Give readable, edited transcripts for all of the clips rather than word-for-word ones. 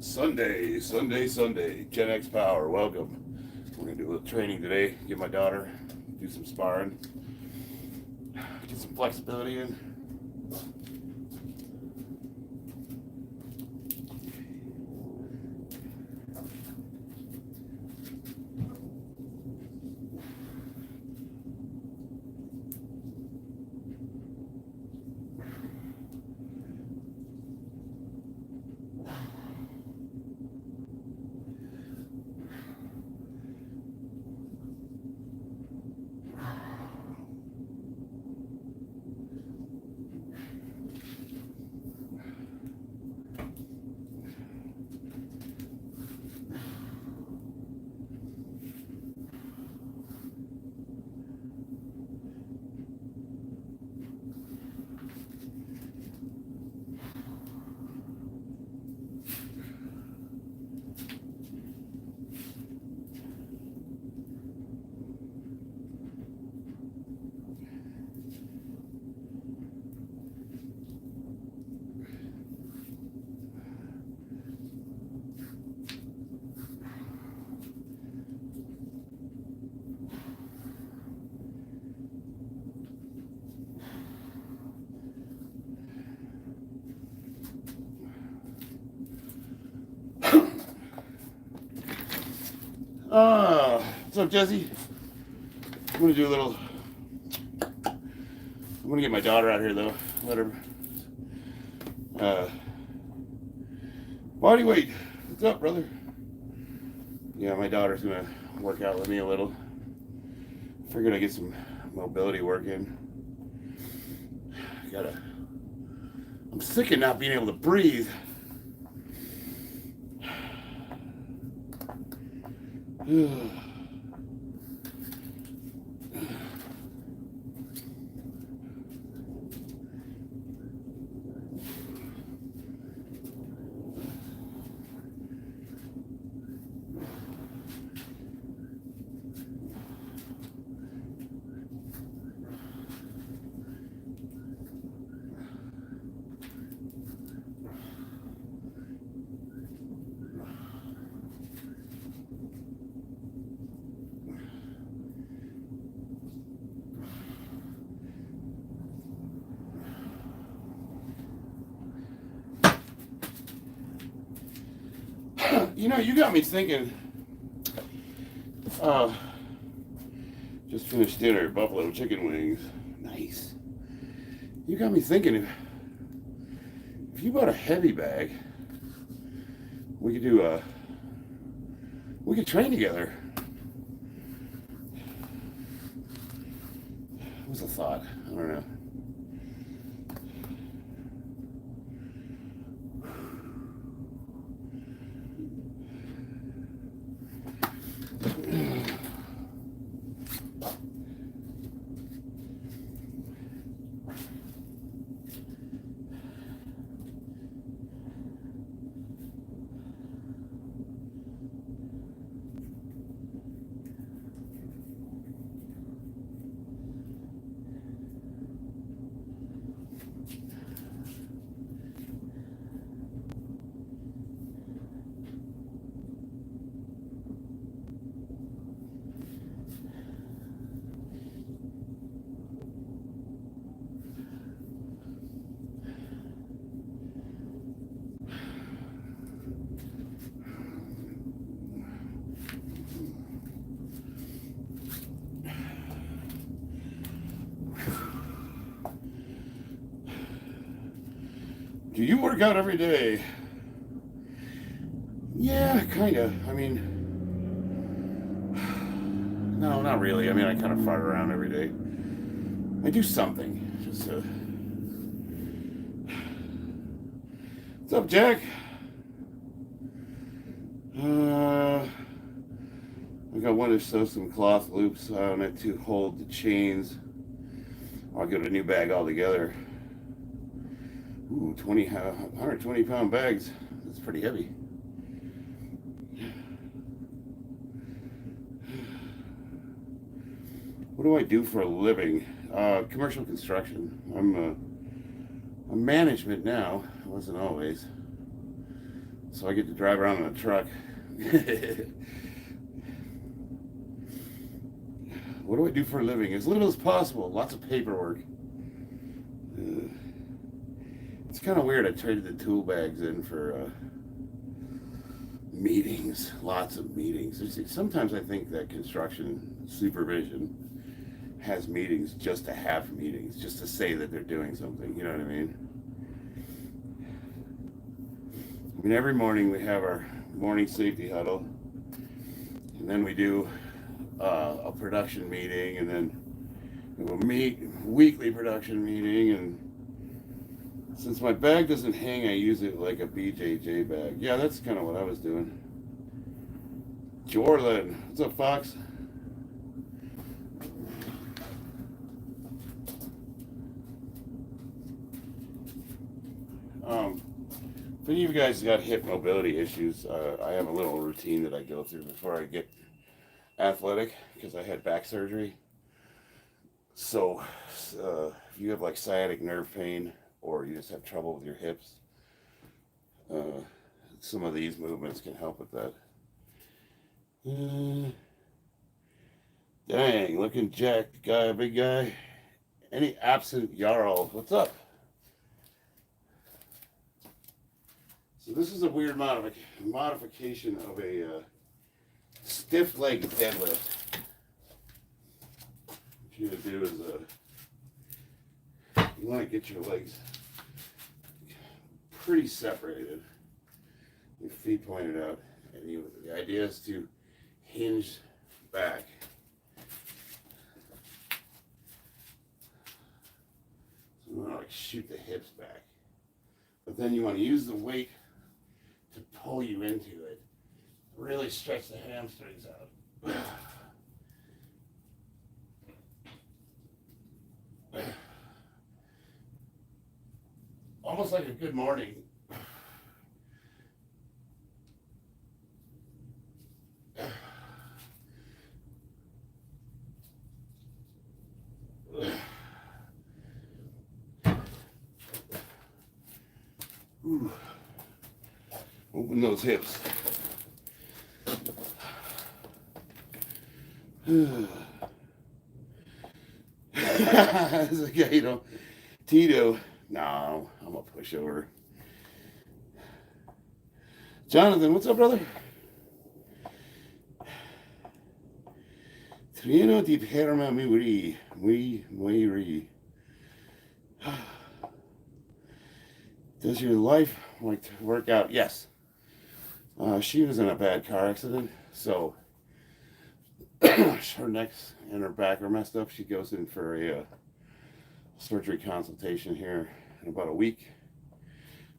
Sunday. Gen X Power, welcome. We're gonna do a little training today. Get my daughter, do some sparring, get some flexibility in. What's up, Jesse? I'm gonna do a little. I'm gonna get my daughter out here though. Let her. Body weight. What's up, brother? Yeah, my daughter's gonna work out with me a little. Figured I'd get some mobility work in. I'm sick of not being able to breathe. You know, you got me thinking. Just finished dinner, buffalo chicken wings. Nice. You got me thinking, if you bought a heavy bag, we could train together. It was a thought. I don't know. Do you work out every day? Yeah, kind of. I mean, no, not really. I mean, I kind of fart around every day. I do something. Just, What's up, Jack? I got one to sew some cloth loops on it to hold the chains. I'll get a new bag altogether. Ooh, 120-pound bags. That's pretty heavy. What do I do for a living? Commercial construction. I'm management now. I wasn't always. So I get to drive around in a truck. What do I do for a living? As little as possible. Lots of paperwork. It's kind of weird. I traded the tool bags in for meetings. Lots of meetings. Sometimes I think that construction supervision has meetings just to have meetings, just to say that they're doing something. You know what I mean? I mean, every morning we have our morning safety huddle, and then we do a production meeting, and then we'll meet weekly production meeting. And since my bag doesn't hang, I use it like a BJJ bag. Yeah, that's kind of what I was doing. Jordan, what's up, Fox? If any of you guys got hip mobility issues, I have a little routine that I go through before I get athletic, because I had back surgery. So if you have like sciatic nerve pain, or you just have trouble with your hips, some of these movements can help with that. Dang, looking jacked guy, big guy. Any absent Jarl? What's up? So this is a weird modification of a stiff leg deadlift. What you do is you want to get your legs pretty separated, your feet pointed out, and the idea is to hinge back. So you want to like shoot the hips back, but then you want to use the weight to pull you into it. Really stretch the hamstrings out. Almost like a good morning. Ooh. Open those hips. It's like, you know, Tito. No, I'm a pushover. Jonathan, what's up, brother? Trino di perma muy Does your wife like to work out? Yes. She was in a bad car accident, so her neck and her back are messed up. She goes in for a surgery consultation here in about a week.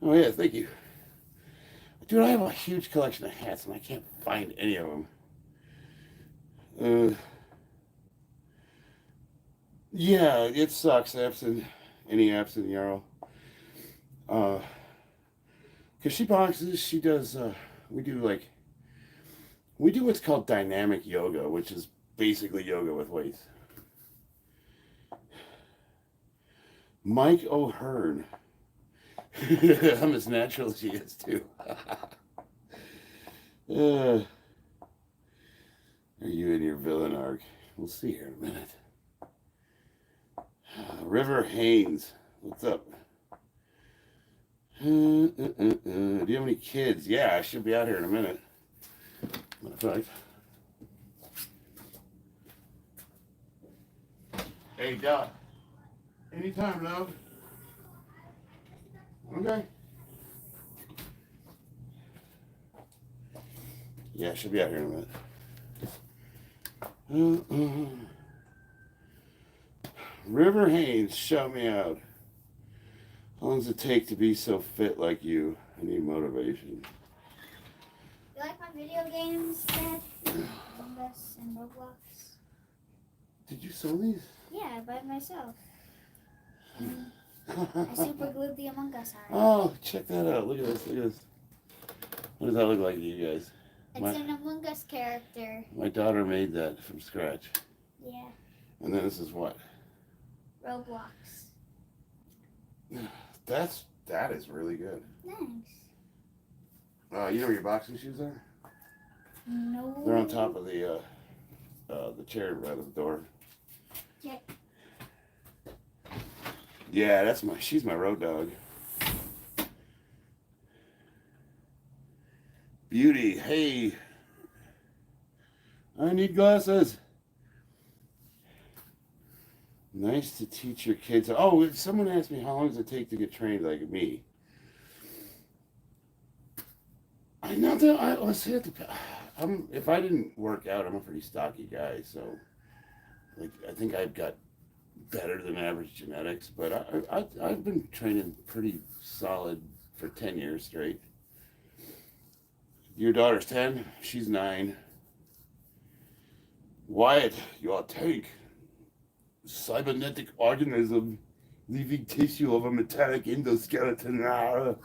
Oh yeah, thank you. Dude, I have a huge collection of hats and I can't find any of them. Yeah, it sucks, any absent Yarrow. Because she boxes, she does, we do what's called dynamic yoga, which is basically yoga with weights. Mike O'Hearn. I'm as natural as she is, too. Are you in your villain arc? We'll see here in a minute. River Haynes, what's up? Do you have any kids? Yeah, I should be out here in a minute. Matter of fact. Hey, Doc. Anytime, love. Okay. Yeah, she'll be out here in a minute. River Haynes, shout me out. How long does it take to be so fit like you? I need motivation. You like my video games, Dad? Among Us and Roblox? Did you sew these? Yeah, by myself. I super glued the Among Us art. Oh, check that out. Look at this. Look at this. What does that look like to you guys? It's an Among Us character. My daughter made that from scratch. Yeah. And then this is what? Roblox. That is really good. Thanks. You know where your boxing shoes are? No. They're on top of the chair right at the door. Okay. Yeah, she's my road dog. Beauty, hey. I need glasses. Nice to teach your kids. Oh, someone asked me how long does it take to get trained like me. I know that let's say if I didn't work out, I'm a pretty stocky guy, so like I think I've got better than average genetics, but I've been training pretty solid for 10 years straight. Your daughter's 10, she's 9. Wyatt, you're a tank. Cybernetic organism, leaving tissue of a metallic endoskeleton.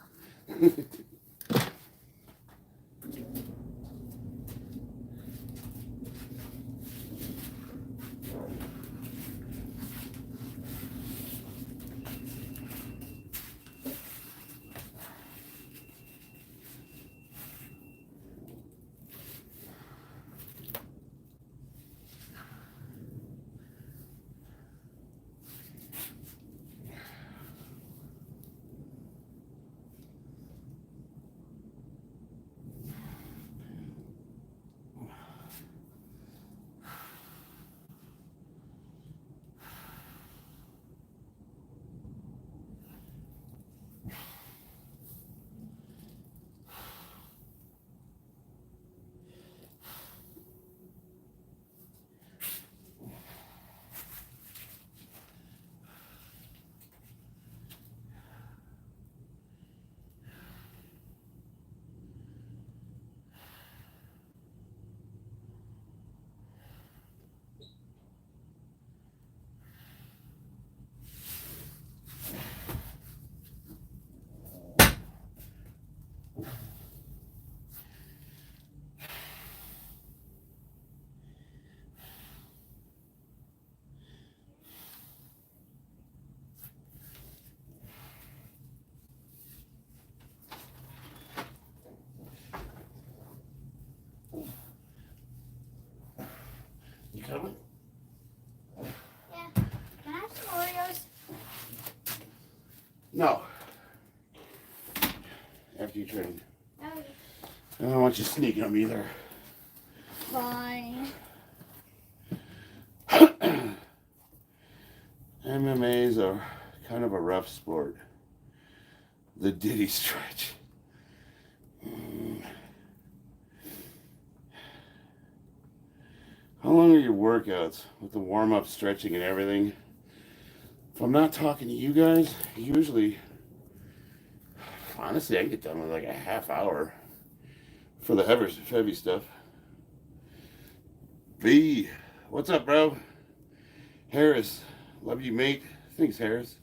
You coming? Yeah. Can I have some Oreos? No. After you train. Okay. I don't want you sneaking them either. Fine. MMA's are kind of a rough sport. The Diddy stretch. How long are your workouts with the warm-up stretching and everything? If I'm not talking to you guys, usually, honestly, I get done with like a half hour for the heavy stuff. B, what's up, bro? Harris, love you, mate. Thanks, Harris.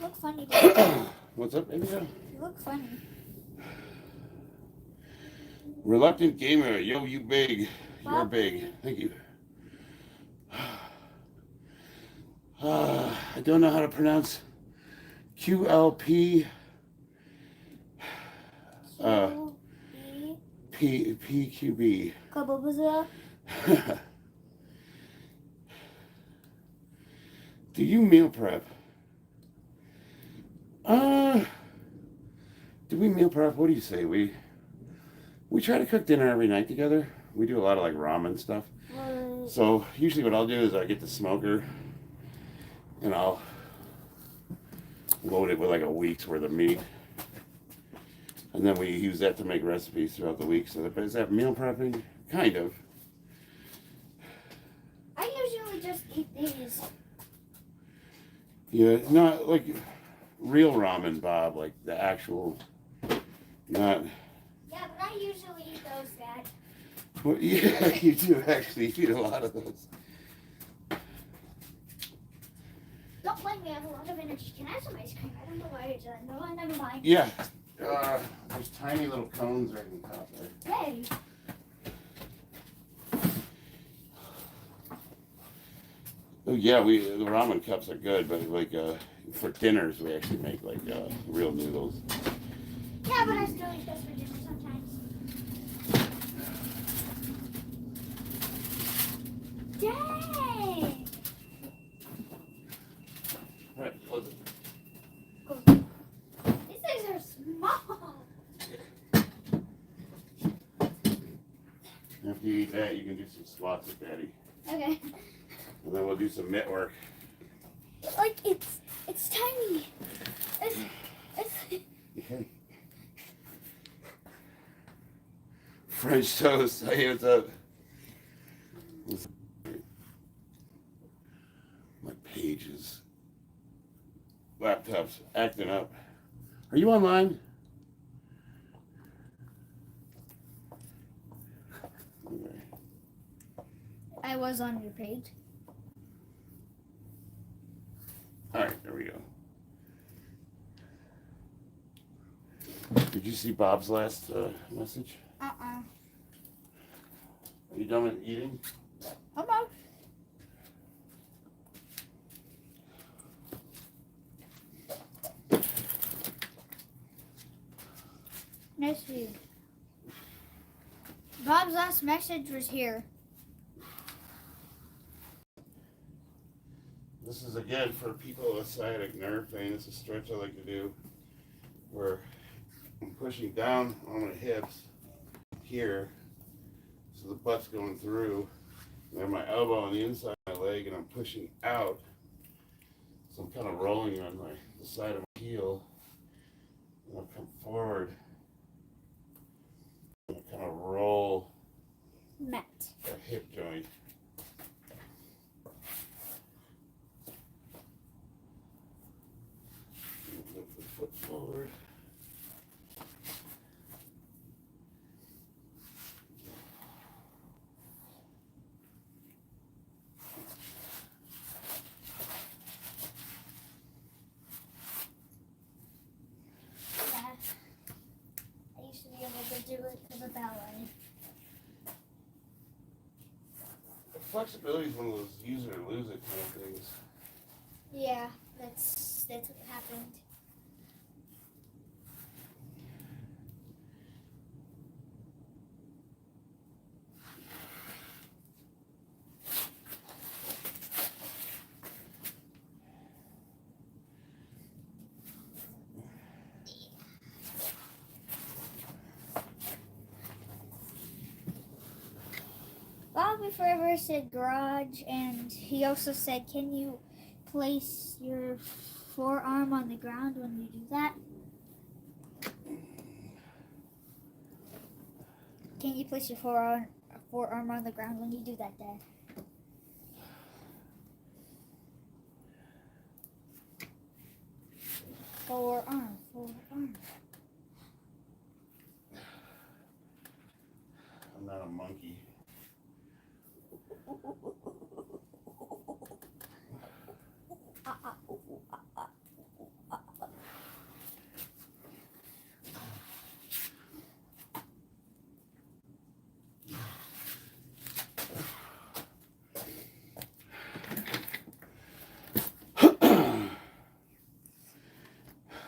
You look funny, Dad. What's up, baby? You look funny. Reluctant gamer, yo, you big. You're Bob. big. Thank you. I don't know how to pronounce QLP. PQB. Kababazoo. Do you meal prep? Do we meal prep? What do you say? We try to cook dinner every night together. We do a lot of like ramen stuff. So usually what I'll do is I get the smoker and I'll load it with like a week's worth of meat. And then we use that to make recipes throughout the week. So is that meal prepping? Kind of. I usually just eat these. Yeah, not like real ramen, Bob, like the actual, not. Yeah, but I usually eat those, Dad. Well, yeah, you do actually eat a lot of those. Don't blame me, I have a lot of energy. Can I have some ice cream? I don't know why it's no, never mind. Yeah, there's tiny little cones right on top there. Hey. Oh yeah, the ramen cups are good, but like for dinners we actually make like real noodles. Yeah, but I still eat those for dinner sometimes. Dang! All right, close it. These things are small. After you eat that, you can do some squats with Daddy, Okay. and then we'll do some mitt work. Like it's tiny. It's Okay. French toast. Hey, what's up? My pages. Laptop's acting up. Are you online? Okay. I was on your page. All right, there we go. Did you see Bob's last message? Are you done with eating? Come on. Nice view. Bob's last message was here. This is again for people with sciatic nerve pain. It's a stretch I like to do where I'm pushing down on my hips here, so the butt's going through, and then my elbow on the inside of my leg, and I'm pushing out. So I'm kind of rolling on the side of my heel, and I'll come forward, and I kind of roll Matt. the hip joint. Lift the foot forward. I used to be able to do it because of ballet. Flexibility is one of those use it or lose it kind of things. Yeah, that's what happened. Bobby Forever said garage, and he also said, can you place your forearm on the ground when you do that? Can you place your forearm on the ground when you do that, Dad? Forearm. I'm not a monkey.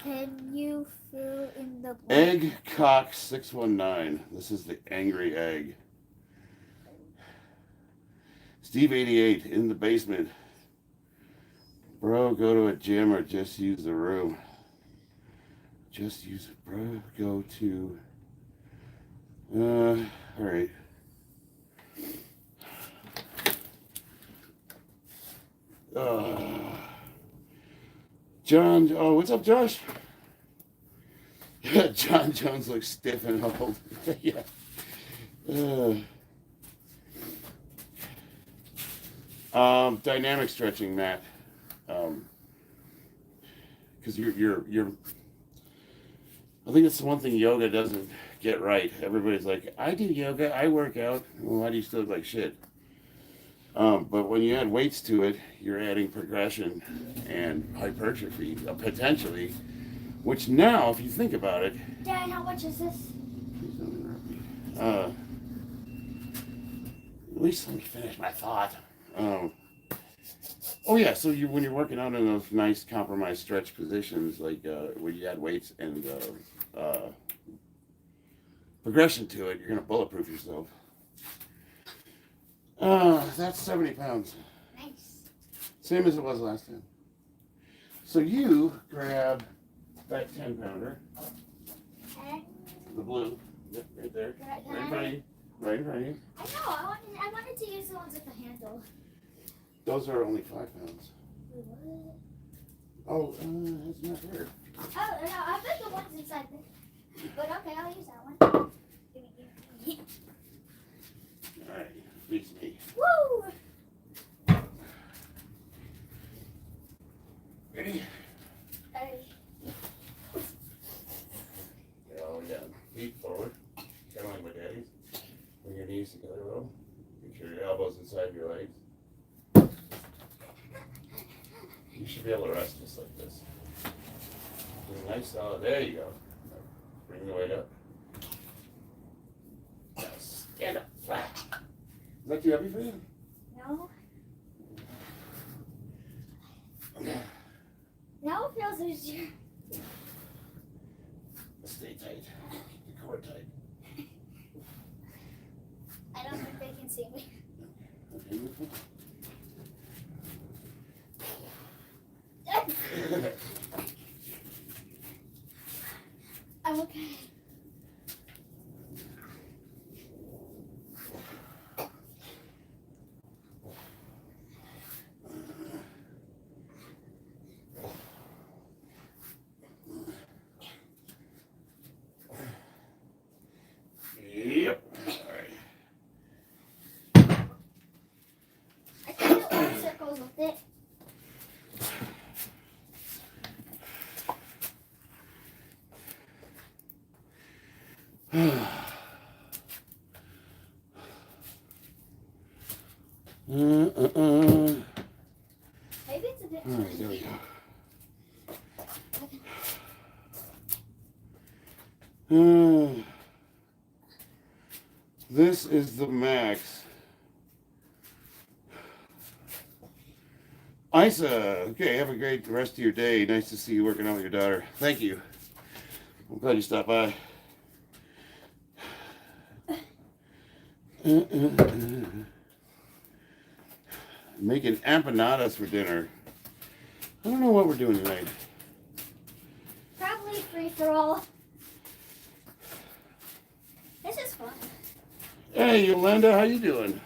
Can you fill in the blank? Egg Cock 619. This is the angry egg. Steve 88 in the basement. Bro, go to a gym or just use the room. Just use it, bro. Go to. All right. John, oh, what's up, Josh? John Jones looks stiff and old. Yeah. Dynamic stretching, Matt. Because you're. I think it's the one thing yoga doesn't get right. Everybody's like, I do yoga, I work out. Well, why do you still look like shit? But when you add weights to it, you're adding progression and hypertrophy, potentially, which now, if you think about it... Dad, how much is this? Please don't interrupt me. At least let me finish my thought. Oh yeah, so when you're working out in those nice compromised stretch positions, like where you add weights and progression to it, you're going to bulletproof yourself. That's 70 pounds. Nice. Same as it was last time. So you grab that 10 pounder. And The blue. Yep, right there. Right in front of you. Right in front of you. I know, I wanted to use the ones with the handle. Those are only 5 pounds. Wait, what? Oh, that's not fair. Oh, no, I put the ones inside there. But okay, I'll use that one. Give me. Alright, beats me. Woo! Ready? Hey. Oh, yeah. Feet forward. Kind of like my daddy's. Bring your knees together a little. Make sure your elbows inside your legs. You should be able to rest just like this. Do a nice solid. There you go. Bring the weight up. Now stand up flat. Is that too heavy for you? No. Now it feels easier. Stay tight. Keep the core tight. I don't think they can see me. Okay, move forward. I'm okay. Yep. All right. I can do a lot of circles with it. Maybe it's a bit. All right, there we go. This is the max. Isa, okay, have a great rest of your day. Nice to see you working out with your daughter. Thank you. I'm glad you stopped by. Making empanadas for dinner. I don't know what we're doing tonight. Probably free for all. This is fun. Hey, Yolanda, how you doing?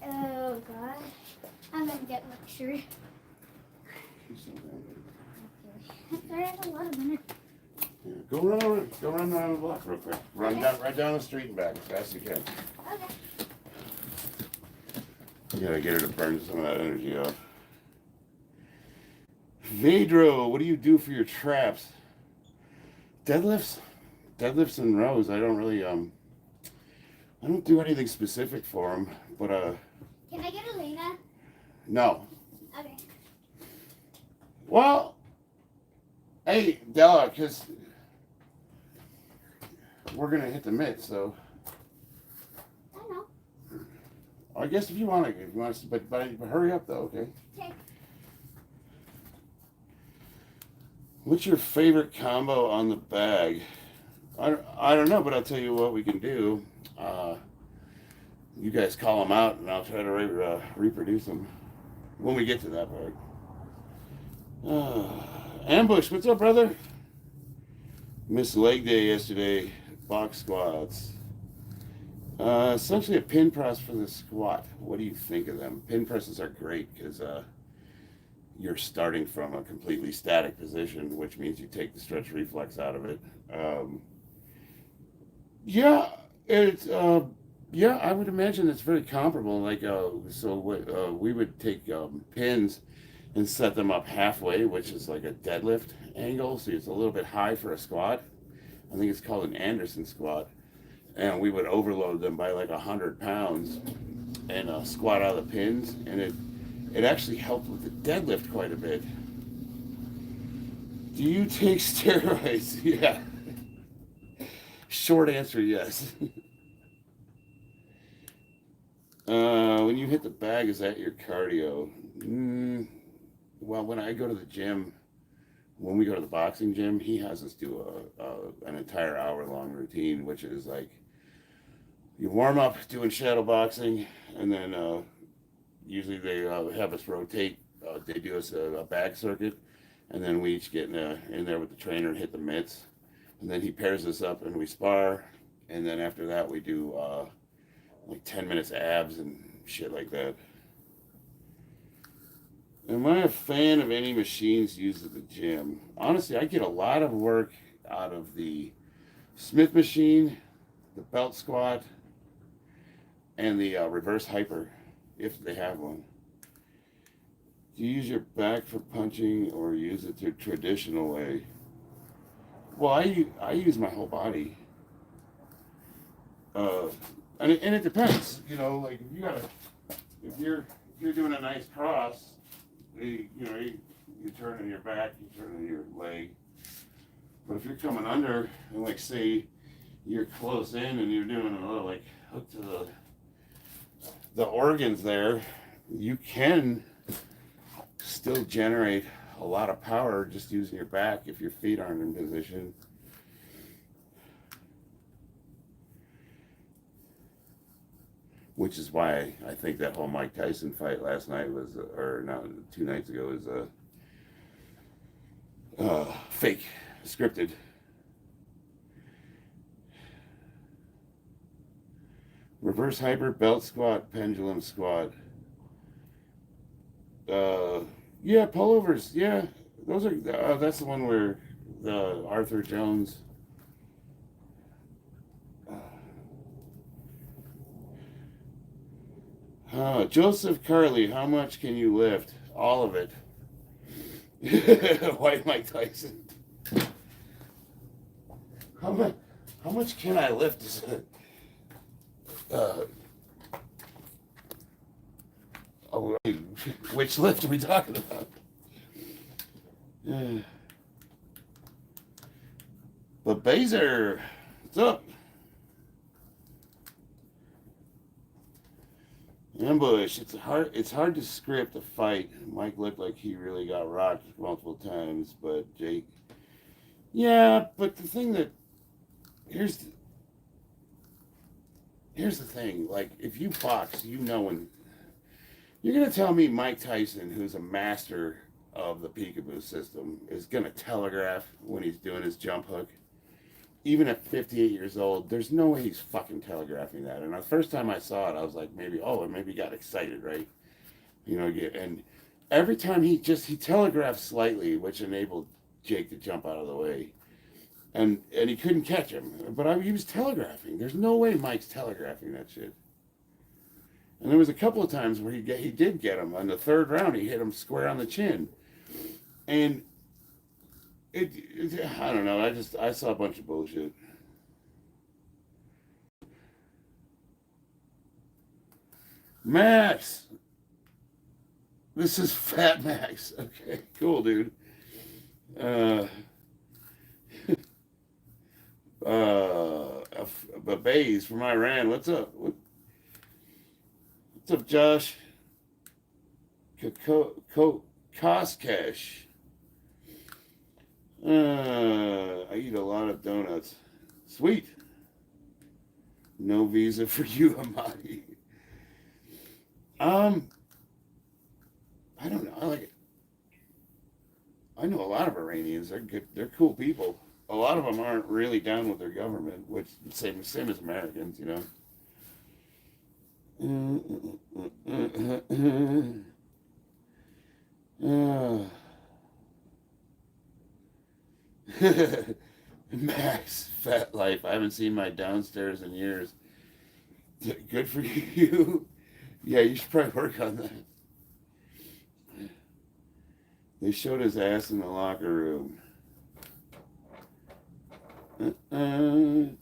Oh God, I'm gonna get luxury. I have a lot of minutes. Yeah, go run around the block real quick. Run down right down the street and back as fast as you can. Okay. You gotta get her to burn some of that energy off. Vedro, what do you do for your traps? Deadlifts? Deadlifts and rows. I don't really I don't do anything specific for them, but Can I get Elena? no. Okay. Well, Hey, Della, because we're gonna hit the mitts, so I know. I guess if you want to, but hurry up though, okay? Okay. What's your favorite combo on the bag? I don't know, but I'll tell you what we can do. You guys call them out, and I'll try to reproduce them when we get to that part. Ambush, what's up, brother? Missed leg day yesterday. Box squats. Essentially a pin press for the squat. What do you think of them? Pin presses are great because you're starting from a completely static position, which means you take the stretch reflex out of it. Yeah, it's yeah, I would imagine it's very comparable. Like we would take pins and set them up halfway, which is like a deadlift angle, so it's a little bit high for a squat. I think it's called an Anderson squat, and we would overload them by like 100 pounds and squat out of the pins, and it actually helped with the deadlift quite a bit. Do you take steroids? Yeah. Short answer, yes. When you hit the bag, is that your cardio? Well, when I go to the gym, when we go to the boxing gym, he has us do an entire hour-long routine, which is like you warm up doing shadow boxing, and then usually they have us rotate. They do us a bag circuit, and then we each get in there with the trainer and hit the mitts. And then he pairs us up and we spar. And then after that, we do like 10 minutes abs and shit like that. Am I a fan of any machines used at the gym? Honestly, I get a lot of work out of the Smith machine, the belt squat, and the reverse hyper, if they have one. Do you use your back for punching or use it the traditional way? Well, I use my whole body, and it depends. You know, like if you're doing a nice cross, you turn in your back, you turn in your leg. But if you're coming under, and like say you're close in and you're doing a little like hook to the organs there, you can still generate a lot of power just using your back if your feet aren't in position. Which is why I think that whole Mike Tyson fight last night was, or no, 2 nights ago, was fake, scripted. Reverse hyper, belt squat, pendulum squat. Yeah, pullovers. Yeah, those are. That's the one where the Arthur Jones. Joseph Carley, how much can you lift? All of it. White Mike Tyson. How much can I lift? Which lift are we talking about? But Baser, what's up? Ambush, it's hard to script a fight. Mike looked like he really got rocked multiple times, but Jake, yeah, but the thing that here's the thing, like if you box, you know when you're gonna tell me Mike Tyson, who's a master of the peekaboo system, is gonna telegraph when he's doing his jump hook. Even at 58 years old, there's no way he's fucking telegraphing that. And the first time I saw it, I was like, maybe he got excited, right? You know, and every time he telegraphed slightly, which enabled Jake to jump out of the way. And he couldn't catch him. But he was telegraphing. There's no way Mike's telegraphing that shit. And there was a couple of times where he did get him. On the third round, he hit him square on the chin. And I don't know. I saw a bunch of bullshit. Max, this is Fat Max. Okay, cool, dude. Bays from Iran. What's up? What's up, Josh? Koskash. I eat a lot of donuts. Sweet. No visa for you, Amadi. I don't know. I like it. I know a lot of Iranians. They're good. They're cool people. A lot of them aren't really down with their government, which same as Americans, you know. Max, fat life. I haven't seen my downstairs in years. Good for you. Yeah, you should probably work on that. They showed his ass in the locker room.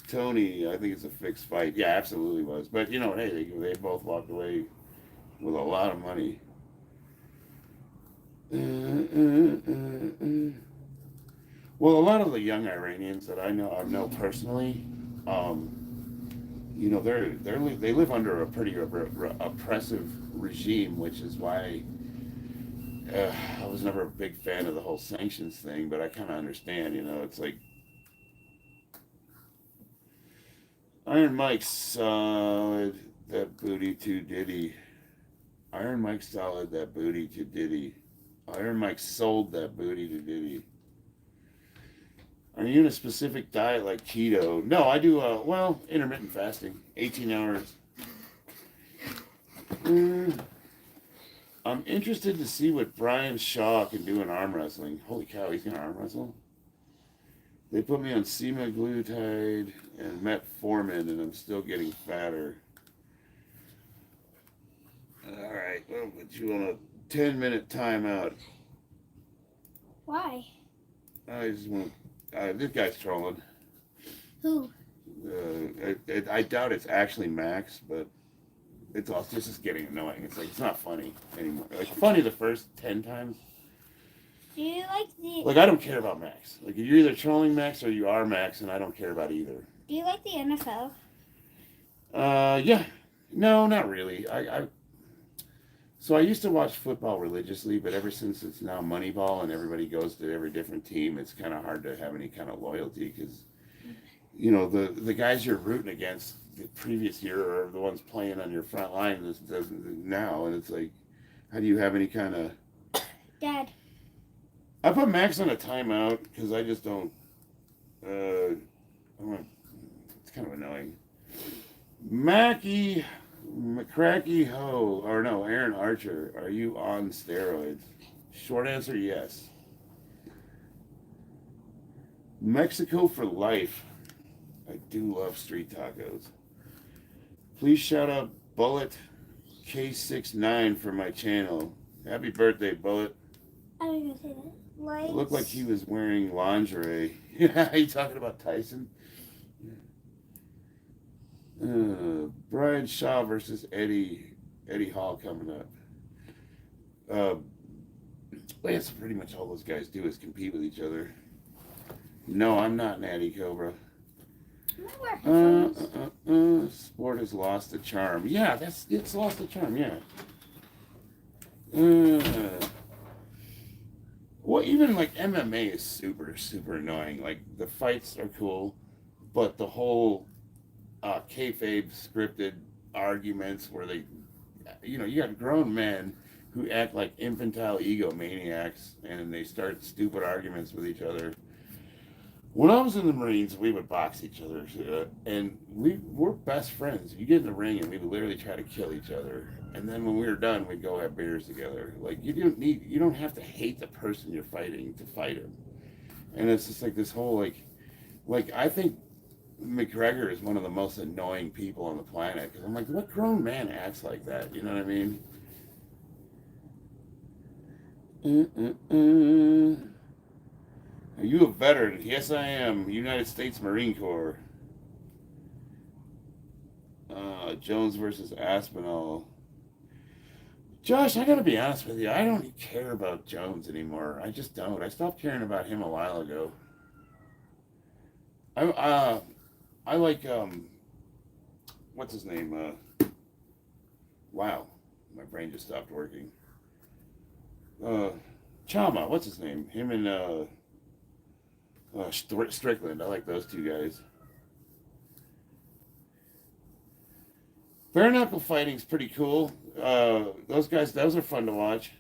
Tony, I think it's a fixed fight. Yeah, absolutely was. But you know, hey, they both walked away with a lot of money. Well, a lot of the young Iranians that I know personally, you know, they live under a pretty oppressive regime, which is why I was never a big fan of the whole sanctions thing. But I kind of understand, you know, it's like Iron Mike's solid, that booty to Diddy. Iron Mike's solid, that booty to Diddy. Iron Mike sold that booty to Diddy. Are you in a specific diet like keto? No, I do, well, intermittent fasting, 18 hours. I'm interested to see what Brian Shaw can do in arm wrestling. Holy cow, he's going to arm wrestle? They put me on semaglutide and metformin, and I'm still getting fatter. All right, well, put you on a 10-minute timeout. Why? I just want. This guy's trolling. Who? I doubt it's actually Max, but it's just getting annoying. It's like it's not funny anymore. Like funny the first 10 times. Do you like the? Like I don't care about Max. Like you're either trolling Max or you are Max, and I don't care about either. Do you like the NFL? Yeah. No, not really. So I used to watch football religiously, but ever since it's now Moneyball and everybody goes to every different team, it's kind of hard to have any kind of loyalty because, you know, the guys you're rooting against the previous year are the ones playing on your front line now, and it's like, how do you have any kind of... Dad. I put Max on a timeout because I just don't... it's kind of annoying. Mackie... McCracky Ho, or no, Aaron Archer, are you on steroids? Short answer, yes. Mexico for life. I do love street tacos. Please shout out Bullet K69 for my channel. Happy birthday, Bullet. I was going to say that. Lights. It looked like he was wearing lingerie. Are you talking about Tyson? Brian Shaw versus Eddie Hall coming up. Well, that's pretty much all those guys do is compete with each other. No, I'm not Natty Cobra. Sport has lost the charm. Yeah, it's lost the charm. Yeah. Well, even like MMA is super annoying. Like the fights are cool, but the whole kayfabe scripted arguments where they, you know, you got grown men who act like infantile egomaniacs and they start stupid arguments with each other. When I was in the Marines, we would box each other, and we're best friends. You get in the ring and we would literally try to kill each other. And then when we were done, we'd go have beers together. Like you don't have to hate the person you're fighting to fight him. And it's just like this whole like I think McGregor is one of the most annoying people on the planet because I'm like, what grown man acts like that? You know what I mean? Are you a veteran? Yes, I am. United States Marine Corps. Jones versus Aspinall. Josh, I gotta be honest with you. I don't care about Jones anymore. I just don't. I stopped caring about him a while ago. I like what's his name? Wow, my brain just stopped working. Chama, what's his name? Him and Strickland. I like those two guys. Bare knuckle fighting's pretty cool. Those guys, those are fun to watch.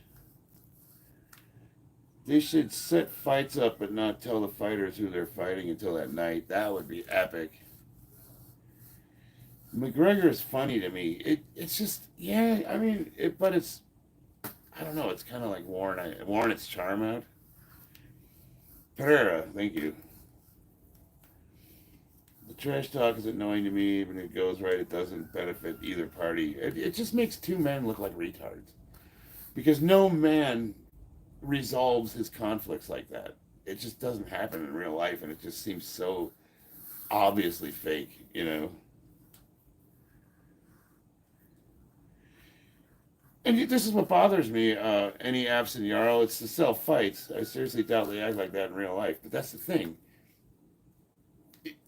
They should set fights up but not tell the fighters who they're fighting until that night. That would be epic. McGregor is funny to me. It's just, yeah, I mean, but it's, I don't know, it's kind of like worn its charm out. Pereira, thank you. The trash talk is annoying to me. When it goes right, it doesn't benefit either party. It just makes two men look like retards. Because no man resolves his conflicts like that. It just doesn't happen in real life, and it just seems so obviously fake, you know? And this is what bothers me, any absent Jarl, it's to sell fights. I seriously doubt they act like that in real life. But that's the thing.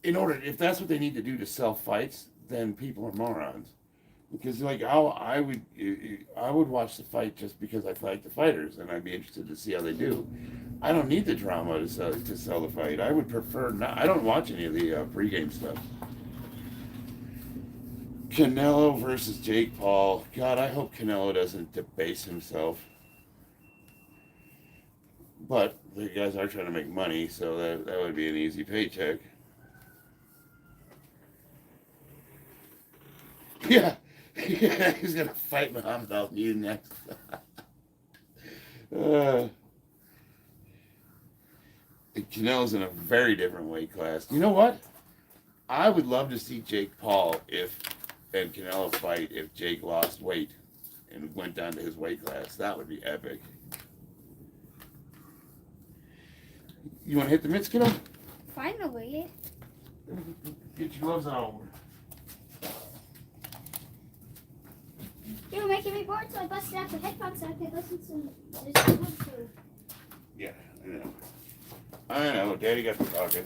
If that's what they need to do to sell fights, then people are morons. Because like I would watch the fight just because I like the fighters, and I'd be interested to see how they do. I don't need the drama to sell the fight. I would prefer not. I don't watch any of the pregame stuff. Canelo versus Jake Paul. God, I hope Canelo doesn't debase himself. But the guys are trying to make money, so that would be an easy paycheck. Yeah, yeah, he's gonna fight Muhammad Ali next. Canelo's in a very different weight class. You know what? I would love to see Jake Paul and Canelo fight if Jake lost weight and went down to his weight class. That would be epic. You want to hit the mitts, kiddo? Finally. Get your gloves on. You were making me bored, so I busted out the headphones so I could listen to this YouTube. Yeah, I know. Daddy got the talking.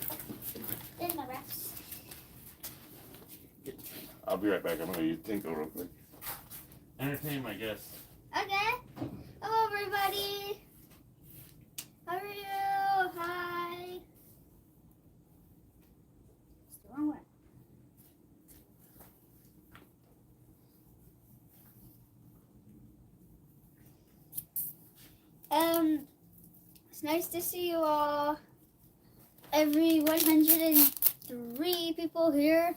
In the refs. I'll be right back. I'm going to use Tinkle real quick. Entertain my guests. Okay. Hello, everybody. How are you? Hi. It's the wrong way. It's nice to see you all. Every 103 people here.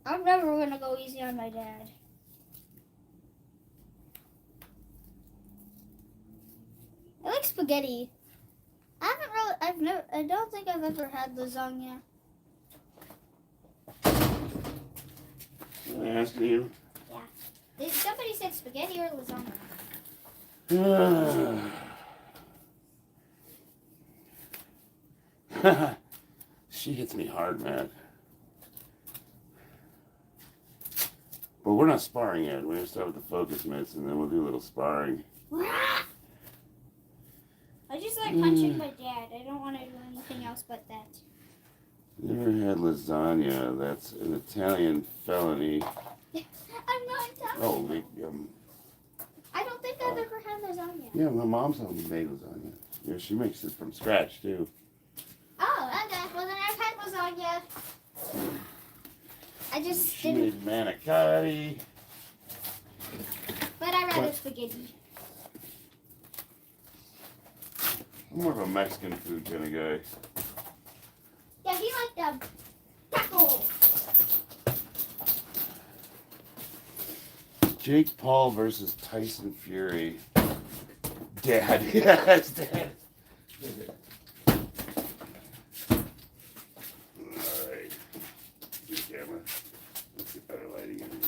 I'm never gonna go easy on my dad. I like spaghetti. I don't think I've ever had lasagna. Can I ask you? Yeah. Somebody said spaghetti or lasagna. She hits me hard, man. But we're not sparring yet. We're going to start with the focus mitts, and then we'll do a little sparring. I just like punching my dad. I don't want to do anything else but that. Never had lasagna. That's an Italian felony. I'm not Italian. Oh, I don't think I've ever had lasagna. yeah, my mom's home made lasagna. Yeah, she makes it from scratch, too. Oh, okay. Well, then I've had lasagna. I just She didn't. made manicotti. But I rather spaghetti. I'm more of a Mexican food kind of guy. Yeah, he liked taco. Jake Paul versus Tyson Fury. Dad. Yeah, it's Dad. Alright. Good camera. Let's get better lighting in here.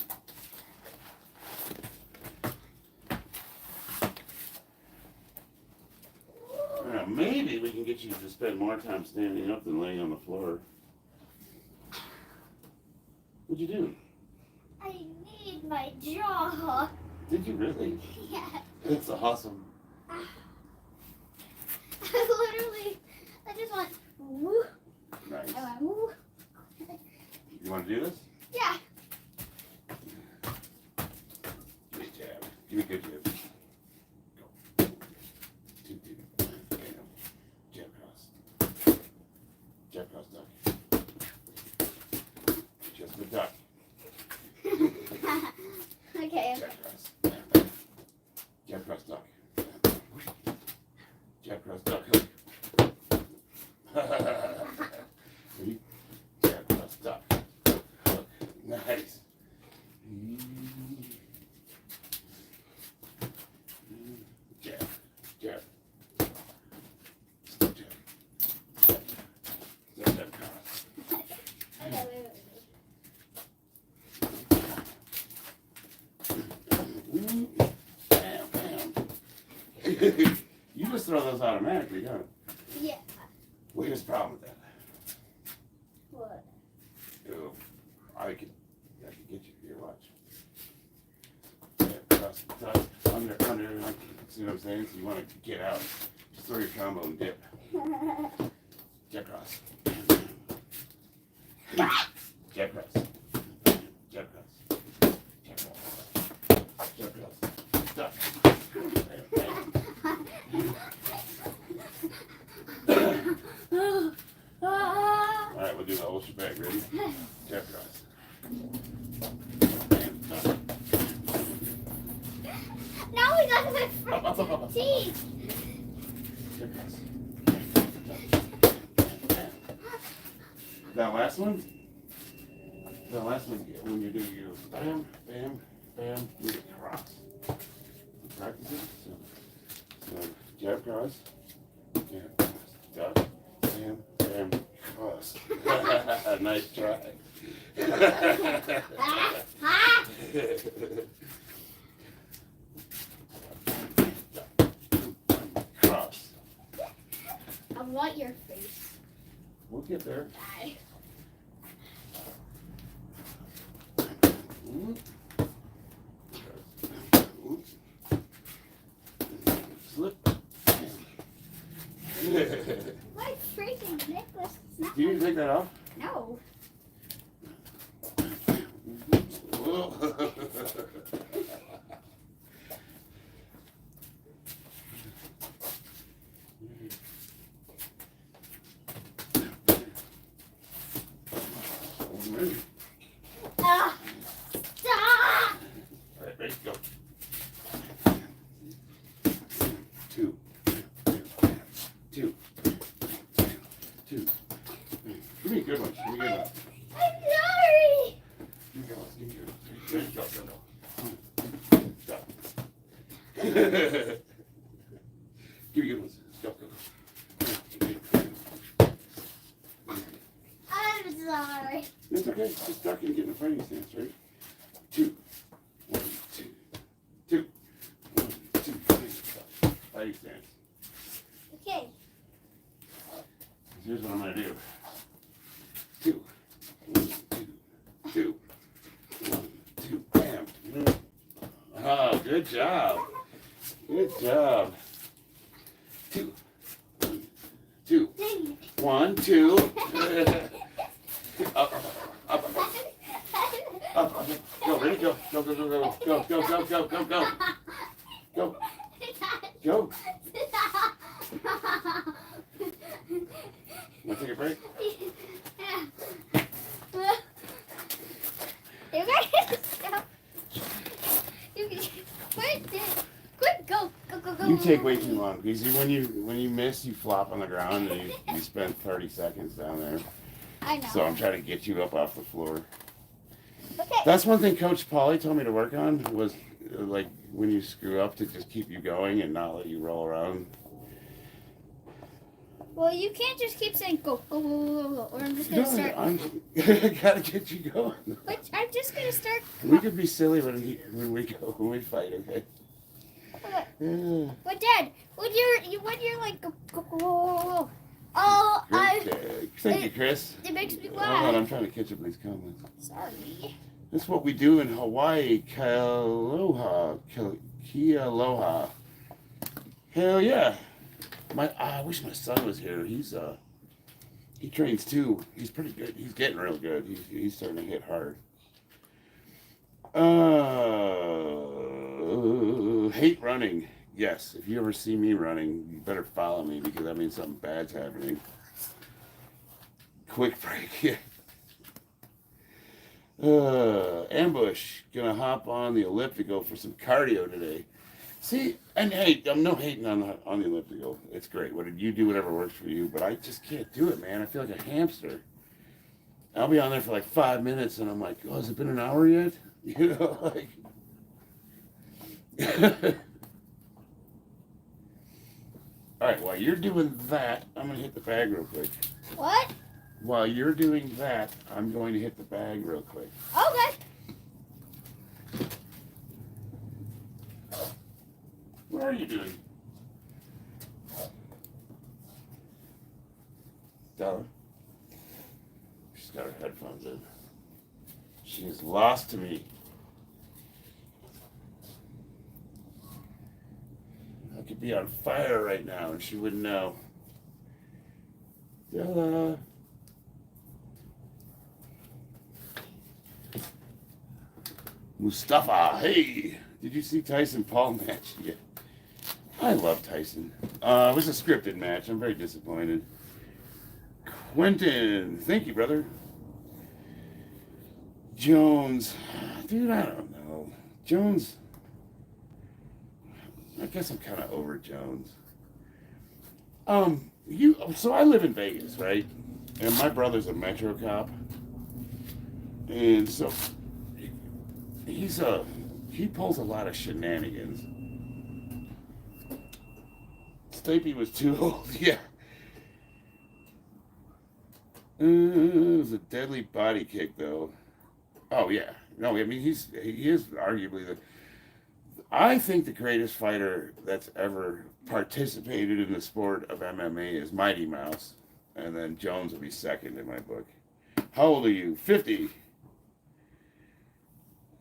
Now, maybe we can get you to spend more time standing up than laying on the floor. What'd you do? I need my jaw. Did you really? Yeah. It's awesome. I just went woo. Nice. I went woo. want to do this? Yeah. Give me a jab. Give me a good jab. Go. 2, 2. Bam. Jab cross. Jab cross duck. Just the duck. Okay. Jab cross. Bam, bam. Jab cross duck. Jab cross duck. Ready? Jab cross duck. Hook. Nice. Jab. Jab. Step jab. Step jab. Step jab cross. Okay, wait. Ooh. Bam, bam. You just throw those automatically, don't you? Yeah. Where's the problem with that? What? Oh, I could get you here, watch. Yeah, cross, touch, under, like, see what I'm saying? So you want to get out. Just throw your combo and dip. Jab cross. Jab cross. Jab cross. Jab cross. Jab cross. Stop. All right, we'll do the whole shebang. Ready? Jab cross. Now we got my Up, up, up. teeth. Jab cross. That last one, when you're doing your bam, bam, bam, you get cross. Practice it. So jab cross, jab cross, duck, bam, bam, cross. Nice try. Cross. I want your face. We'll get there. Die. Oops. Slip. My freaking necklace is not. Do you take that off? No. Whoa. Ah, stop! All right, ready, go. 2, 2, 2. Give me a good one. Give me a good one. I'm sorry. Give me a good one. Give me a good one. Ready, go, go, go. Stop. Give me good ones. Go, go, go. I'm sorry. It's okay. Just duck and get in a fighting stance, right? 2, 1, 2, 2, 1, 2, 3. Fighting stance. Okay. Here's what I'm gonna do. 2, 1, 2, 2, 1, 2, bam. Oh, good job. Good job. 2, 1, 2, Dang it. 1, 2. Up, up, up, up. Go, ready? Go, go, go, go, go, go, go, go, go, go, go. Go, go. Want to take a break? You guys stop. You can quick, go, go, go, go. You take way too long because when you miss, you flop on the ground and you spend 30 seconds down there. I know. So I'm trying to get you up off the floor. Okay. That's one thing Coach Pauly told me to work on was like when you screw up to just keep you going and not let you roll around. Well, you can't just keep saying go, go, go, go, go, go, or I'm just gonna start. I gotta get you going. But I'm just gonna start. We could be silly when we fight, okay? Okay. Yeah. But Dad, when you're like go, go, go, go, go, oh, Okay. Thank you, Chris. it makes me Hold on, I'm laugh. trying to catch up with these comments. Sorry. That's what we do in Hawaii. Kialoha. Kialoha. Hell yeah. I wish my son was here. He's He trains too. He's pretty good. He's getting real good. He's starting to hit hard. Hate running. Yes, if you ever see me running, you better follow me because that means something bad's happening. Quick break. Ambush. Gonna hop on the elliptical for some cardio today. See, and hey, I'm no hating on the elliptical. It's great. You do whatever works for you, but I just can't do it, man. I feel like a hamster. I'll be on there for like 5 minutes, and I'm like, oh, has it been an hour yet? You know, like. All right, while you're doing that, I'm gonna hit the bag real quick. What? While you're doing that, I'm going to hit the bag real quick. Okay. What are you doing? Stella? She's got her headphones in. She is lost to me. I could be on fire right now and she wouldn't know. Stella. Mustafa, hey! Did you see Tyson Paul match yet? I love Tyson. It was a scripted match. I'm very disappointed. Quentin, thank you, brother. Jones, dude, I don't know. Jones, I guess I'm kind of over Jones. So I live in Vegas, right? And my brother's a Metro cop. And so he pulls a lot of shenanigans. Stapey was too old, yeah. It was a deadly body kick, though. Oh yeah, no, I mean he is arguably I think the greatest fighter that's ever participated in the sport of MMA is Mighty Mouse, and then Jones will be second in my book. How old are you? 50.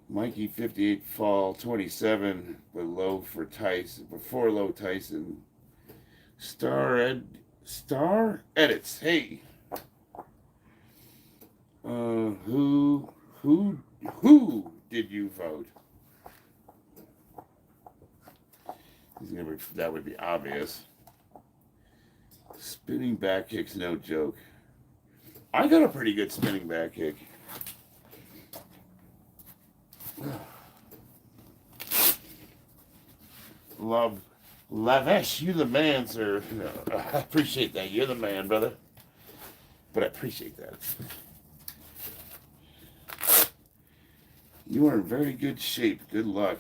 Mikey 58 fall 27 before low Tyson. Star edits. Hey. Who did you vote? That would be obvious. Spinning back kick's no joke. I got a pretty good spinning back kick. Lavesh, you the man, sir. No, I appreciate that. You're the man, brother. But I appreciate that. You are in very good shape. Good luck.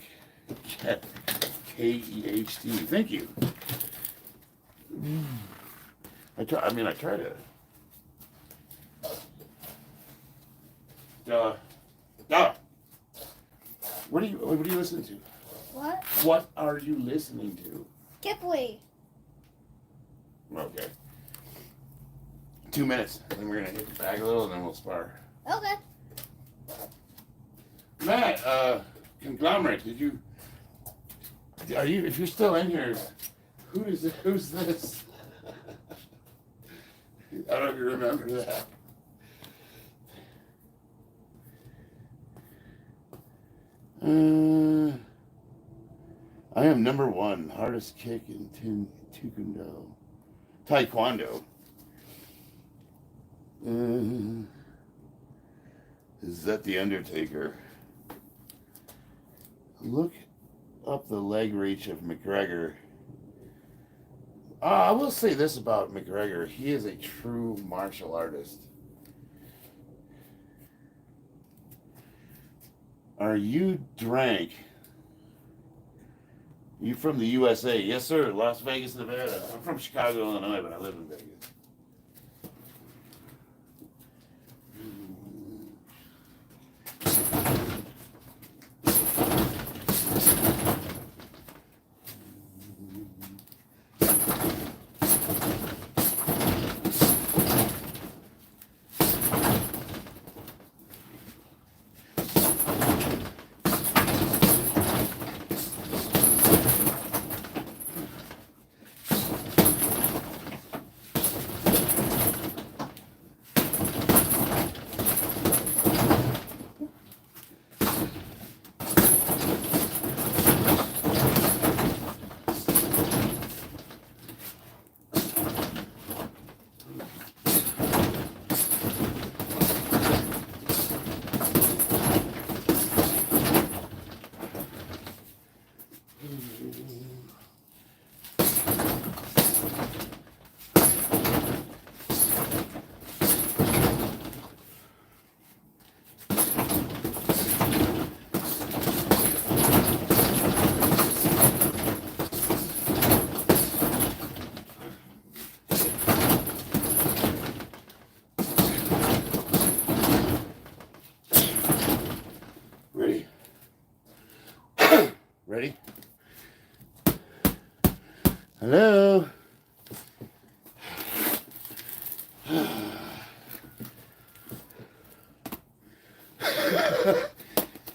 K-E-H-T. Thank you. I try to. What are you listening to? What? What are you listening to? Kipley. Okay. 2 minutes. Then we're gonna hit the bag a little, and then we'll spar. Okay. Matt, Conglomerate, if you're still in here, who's this? I don't know if you remember that. I am number one, hardest kick in Taekwondo. Is that the Undertaker? Look up the leg reach of McGregor. I will say this about McGregor. He is a true martial artist. Are you Drank? You from the USA? Yes, sir. Las Vegas, Nevada. I'm from Chicago, Illinois, but I live in Vegas.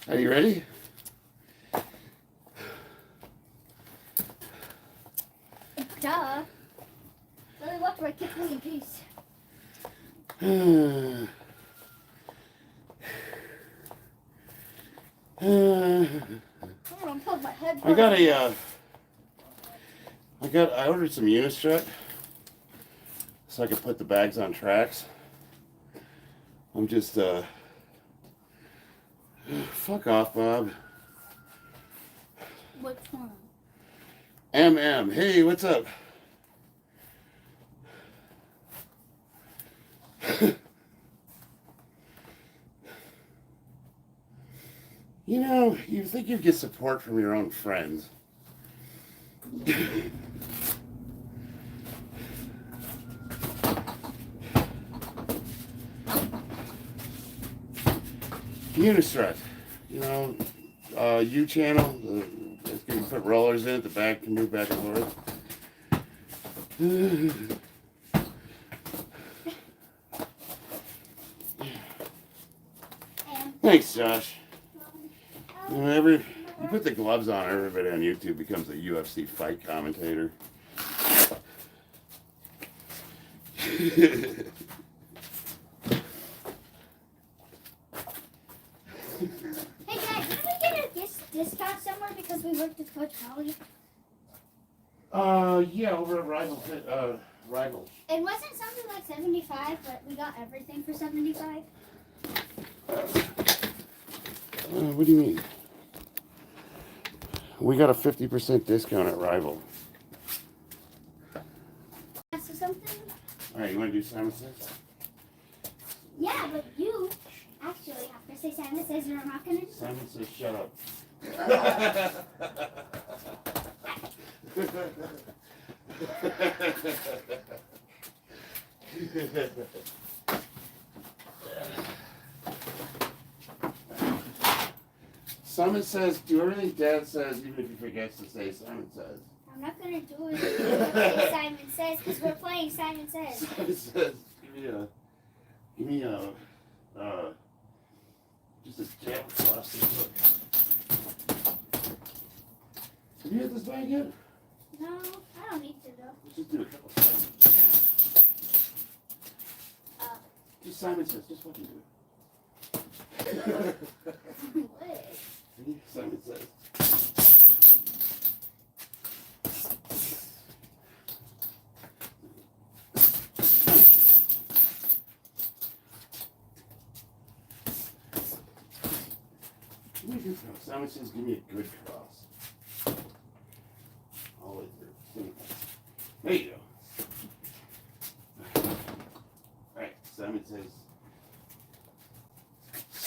Are you ready? Duh. Really walked right kick me in peace. I'm gonna pull my head. I ordered some Unistrut so I could put the bags on tracks. I'm just fuck off, Bob. Which one? MM, hey, what's up? You know, you think you get support from your own friends. Unistrut, you know, U channel, you can put rollers in it, the back can move back and forth. Thanks, Josh. Whenever you put the gloves on, everybody on YouTube becomes a UFC fight commentator. Hey Dad, can we get a discount somewhere because we worked with Coach Holly? Yeah, over at Rival. It wasn't something like 75, but we got everything for 75. What do you mean? We got a 50% discount at Rival. Ask us something? Alright, you want to do Simon Says? Yeah, but you actually have to say Simon Says you're not going to do Simon Says, shut up. Simon Says, do everything Dad says, even if he forgets to say Simon Says. I'm not going to do it if Simon Says because we're playing Simon Says. Simon Says, give me a, just a jab across the foot. Have you hit this bag yet? No, I don't need to though. Let's just do a couple seconds. Just Simon Says, just fucking do it. What? Simon Says. Give me a good cross. Simon Says, give me a good cross. All the way through. There you go. Alright, Simon Says.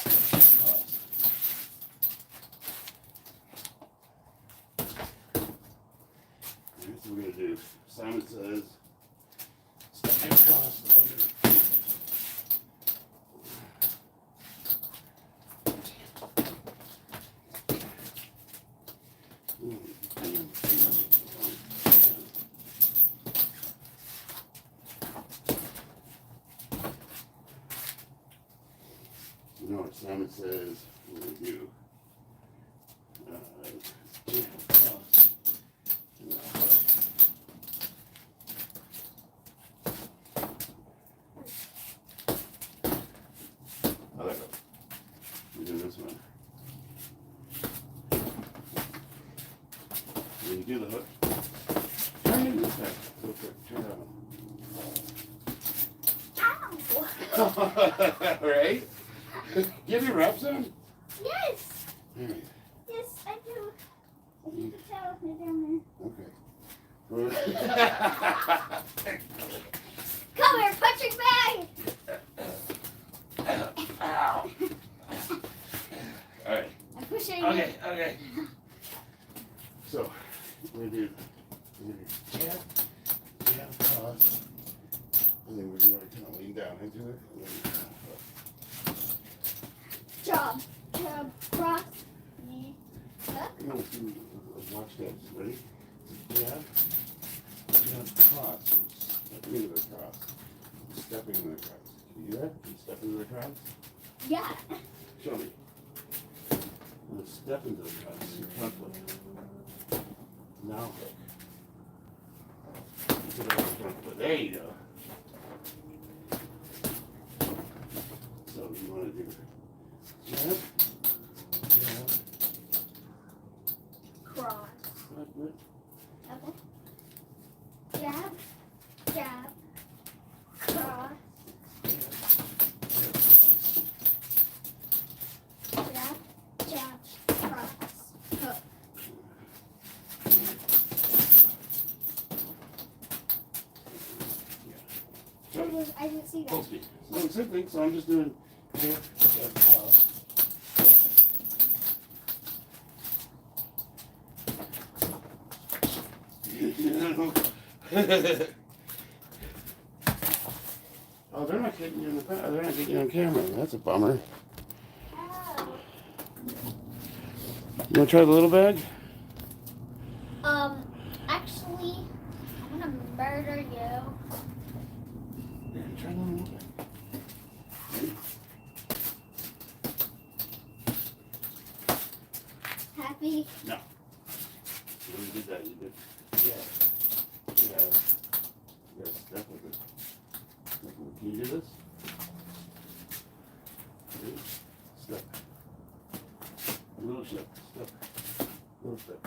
Cross. Here's what we're going to do. Simon Says, step across under. You know what Simon Says, we're going to do. We do this one. When you do the hook, turn it this way. Real quick. Turn it on. Ow! Right? Give your reps on? Yes! All right. Yes, I do. If you could tell, they're down Okay. Come here, punching bag! Ow. All right. I'm pushing Okay. So, we're going to do jab, cross, and then we're going to kind of lean down into it. And then, Jab, cross, knee, hook. you know, watch that. Ready? Jab, cross. Step into the cross. stepping in the crowds. Can you do that? Can you step into the crowds? Yeah. Show me. I'm going to step into the crowds. Your front foot. Now hook. Get it on the front foot. There you go. So you want to do jab, jab, Cross. good. Okay. Jab, jab, cross, jab, jab, cross, hook. I didn't see that. Full speed. So same thing. So I'm just doing jab, jab, cross. Oh, they're not getting you in the back. They're not getting you on camera. That's a bummer. Oh. You want to try the little bag? Actually, I'm gonna murder you. Yeah, try the little bag. Happy? No. You did that. You did. Yeah. Yeah. You gotta step with it. Can you do this? Ready? Step. A little step. Step. Little step.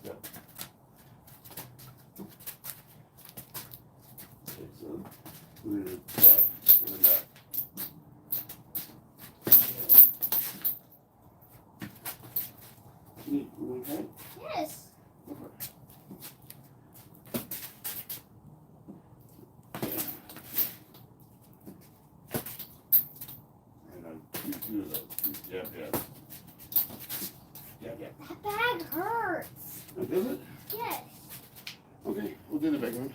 Step. Okay, so we're gonna do and then back. You okay? Yes. Go for it. Two of those. Jab, jab. Jab, jab. That bag hurts. Oh, does it? Yes. Okay, we'll do the big one.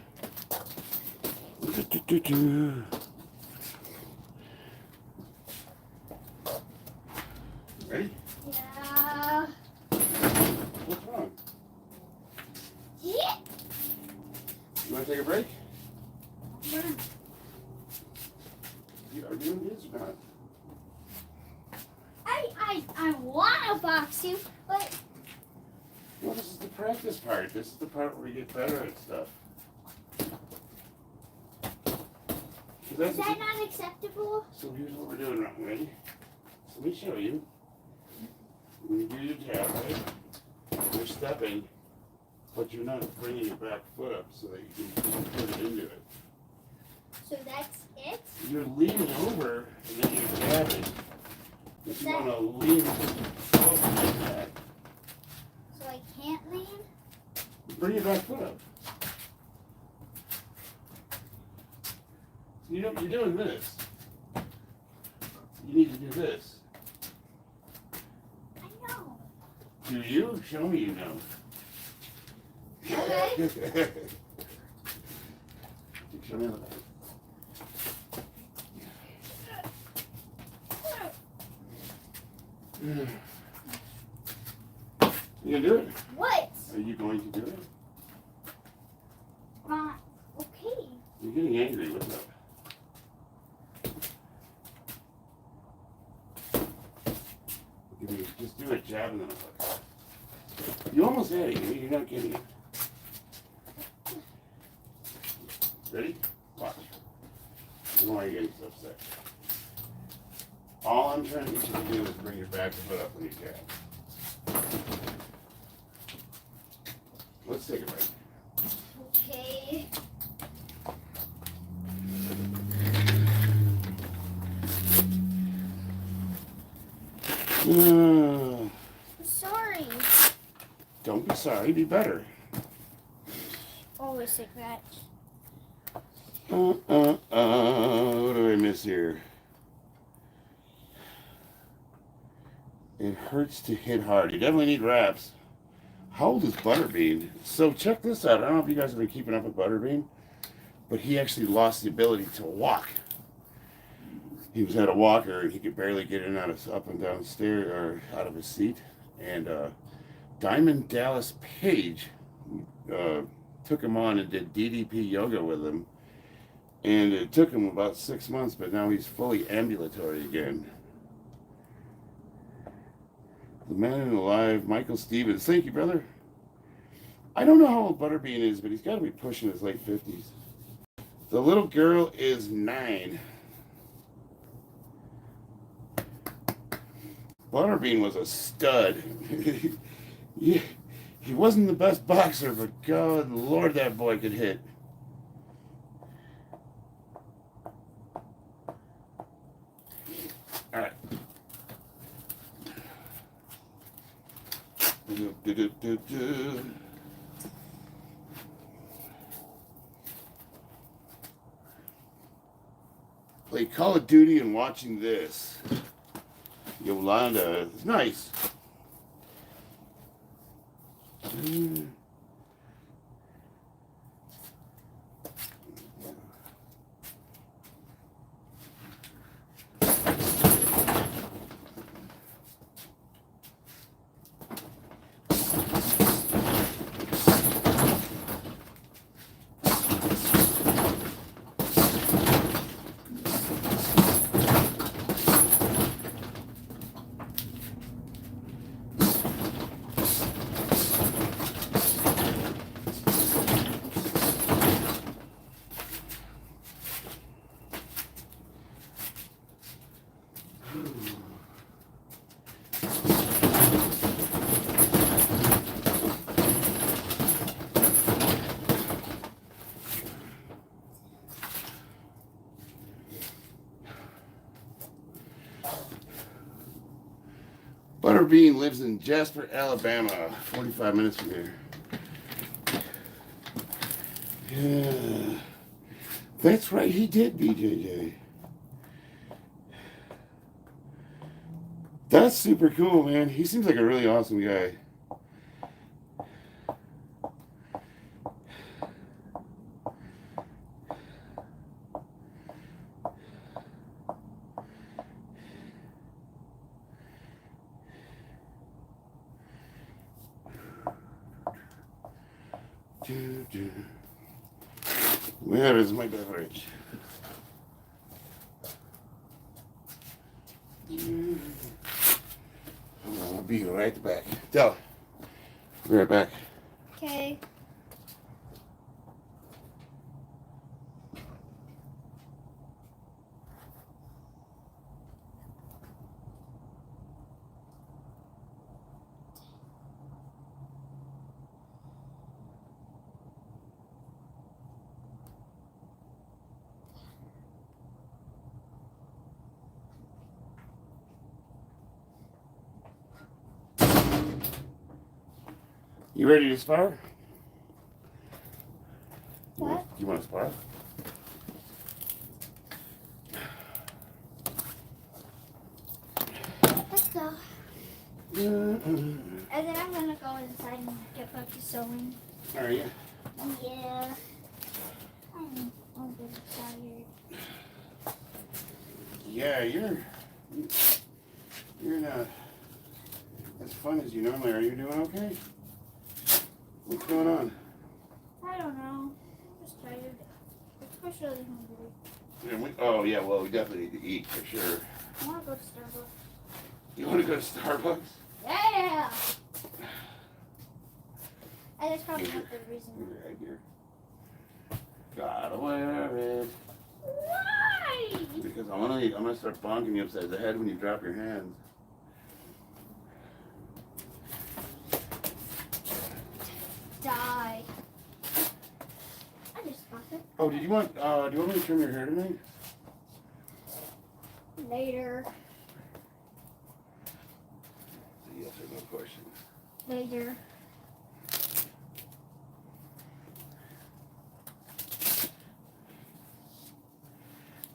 Do-do-do-do. Ready? Yeah. What's wrong? Yeah. You want to take a break? Yeah. You are doing this or not? I want to box you, but Well, this is the practice part. This is the part where you get better at stuff. is that not acceptable? So here's what we're doing wrong. Ready? So let me show you. When you do your jab, right? You're stepping, but you're not bringing your back foot up so that you can put it into it. So that's it? You're leaning over and then you're jabbing. If you That- want to lean over like that, So I can't lean? bring your back foot up. You know, you're doing this. You need to do this. I know. Do you? Show me you know. Okay. Show me the back. You gonna do it? What? Are you going to do it? Okay. You're getting angry. What's up? Just do a jab and then a hook. You almost had it. You're not getting it. Ready? Watch. I don't know why you're getting so upset. All I'm trying to get you to do is bring your back foot up when you jab. Let's take a break. Okay. I'm sorry. Don't be sorry, be better. Always like that. What do I miss here? It hurts to hit hard. You definitely need reps. How old is Butterbean? So check this out. I don't know if you guys have been keeping up with Butterbean, but he actually lost the ability to walk. He was at a walker and he could barely get in up and down stairs or out of his seat. And Diamond Dallas Page took him on and did DDP yoga with him. And it took him about 6 months, but now he's fully ambulatory again. The man in alive, Michael Stevens. Thank you, brother. I don't know how old Butterbean is, but he's got to be pushing his late 50s. The little girl is 9. Butterbean was a stud. he wasn't the best boxer, but God Lord, that boy could hit. All right. Play Call of Duty and watching this. Yolanda. It's nice. Butterbean lives in Jasper, Alabama, 45 minutes from here. Yeah, that's right, he did, BJJ. That's super cool, man. He seems like a really awesome guy. Where is my beverage? I'll be right back. Tell. Be right back. Okay. You ready to spar? What? You want to spar? Let's go. And then I'm gonna go inside and get back to sewing. Are you? Yeah. I'm a bit tired. Yeah, you're not as fun as you normally are. You doing okay? What's going on? I don't know. I'm just tired. Especially hungry. Oh yeah, well we definitely need to eat for sure. I wanna go to Starbucks. You want to go to Starbucks? Yeah! And that's probably not the reason. Right here. Gotta wear it. Why? Because I'm gonna start bonking you upside the head when you drop your hands. Die. I just got it. Oh, do you want me to trim your hair tonight? Later. Yes or no question. Later.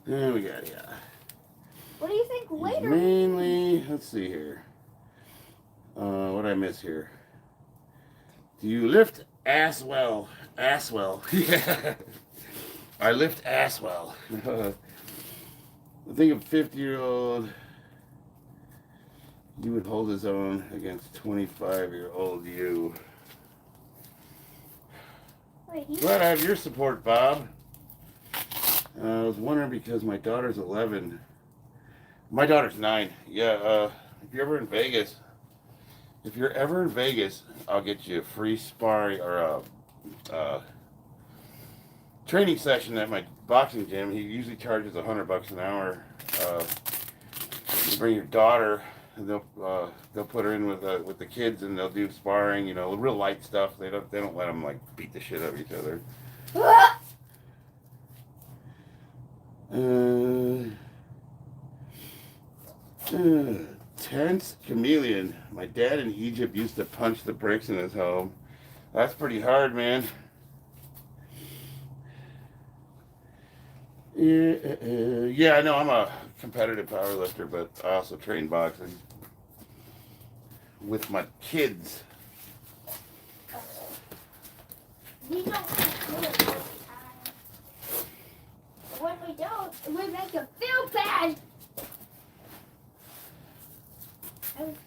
There we got it. What do you think later? Mainly, let's see here. What did I miss here? Do you lift ass well? Ass well. Yeah. I lift ass well. I think a 50-year-old, you would hold his own against 25-year-old you. Wait, Glad I have your support, Bob. I was wondering because my daughter's 11. My daughter's 9. Yeah, if you're ever in Vegas, I'll get you a free sparring or a training session at my boxing gym. He usually charges $100 an hour. You bring your daughter, and they'll put her in with the kids, and they'll do sparring. You know, real light stuff. They don't let them like beat the shit out of each other. Tense chameleon. My dad in Egypt used to punch the bricks in his home. That's pretty hard, man. Yeah, I know I'm a competitive powerlifter, but I also train boxing with my kids. We don't want to do it all the time. When we don't, we make you feel bad.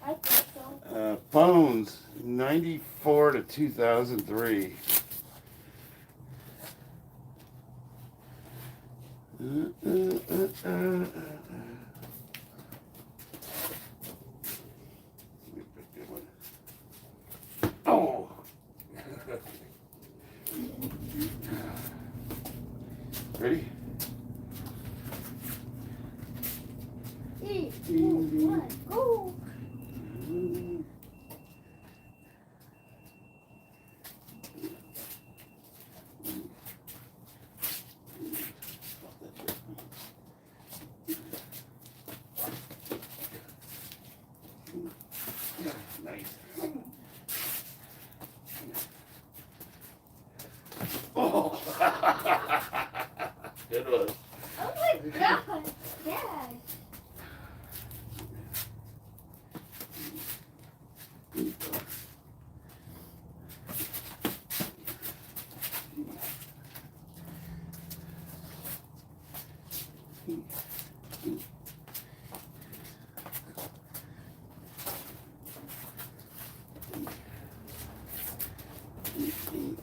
I think so. Phones, 94 to 2003. Oh! Ready? 3, 2, 1, go! Nice. Oh! Good one. Oh my god! Dad!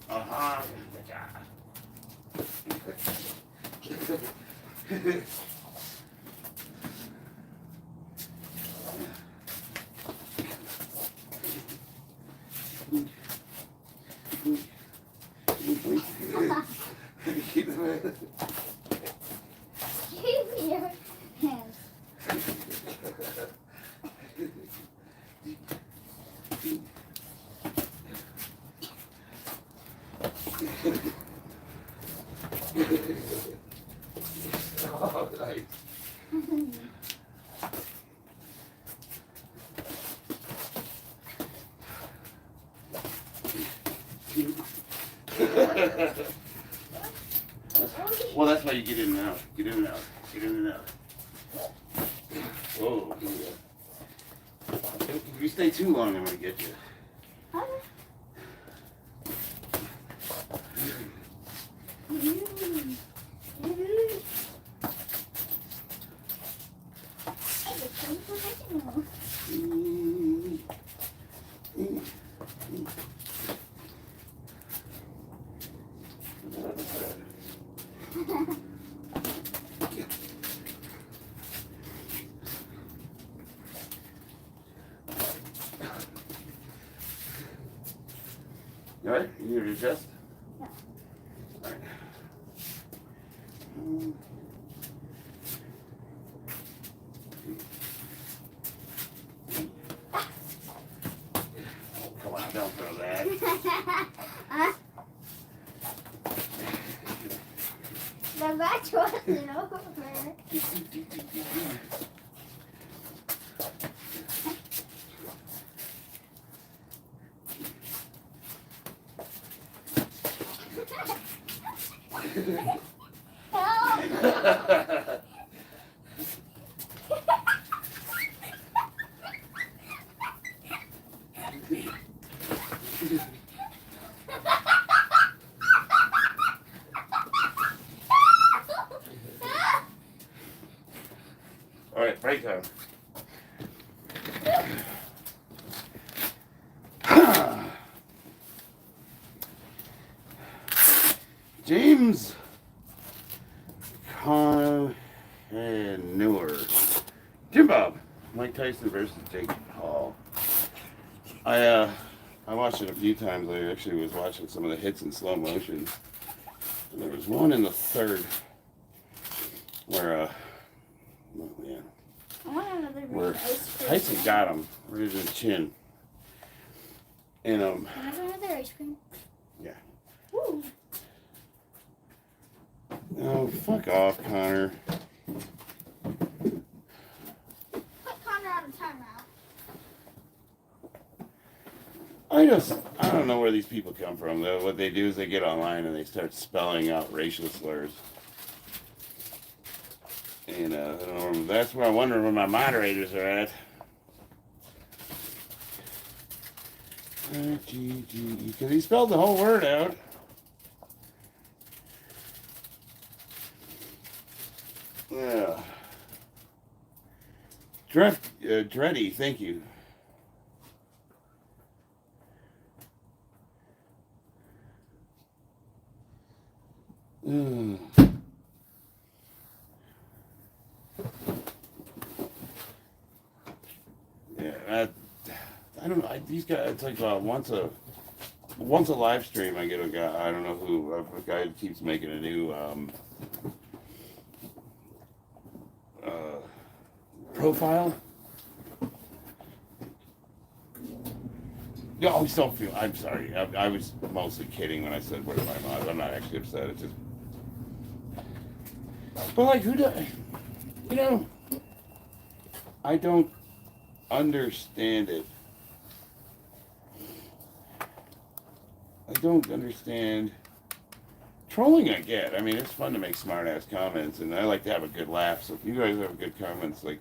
Uh-huh. Give me your hands. Oh, nice. Well, that's why you get in and out. Get in and out. Get in and out. Whoa. Here we go. If you stay too long, I'm going to get you. You alright? You need to adjust? Yeah. Alright. Oh, come on, don't throw that. The match wasn't over. Help! Alright, break time. James Han and Newer. Jim Bob. Mike Tyson versus Jake Paul. I watched it a few times. I actually was watching some of the hits in slow motion. And there was one in the third where, oh man, I want another where ice cream. Tyson got him right in the chin. And Can I have another ice cream? yeah. Woo. Oh, fuck off, Connor. Put Connor on a timeout. I don't know where these people come from, though. What they do is they get online and they start spelling out racial slurs. And that's where I wonder where my moderators are at. Because he spelled the whole word out. Yeah. Dreddy, thank you. Yeah, I don't know. These guys, it's like once a live stream, I get a guy. I don't know who. A guy who keeps making a new profile. No, I don't feel. I'm sorry. I was mostly kidding when I said where's my mod. I'm not actually upset. It's just. But like, who does? You know, I don't understand it. I don't understand trolling. I get. I mean, it's fun to make smart ass comments, and I like to have a good laugh. So if you guys have good comments, like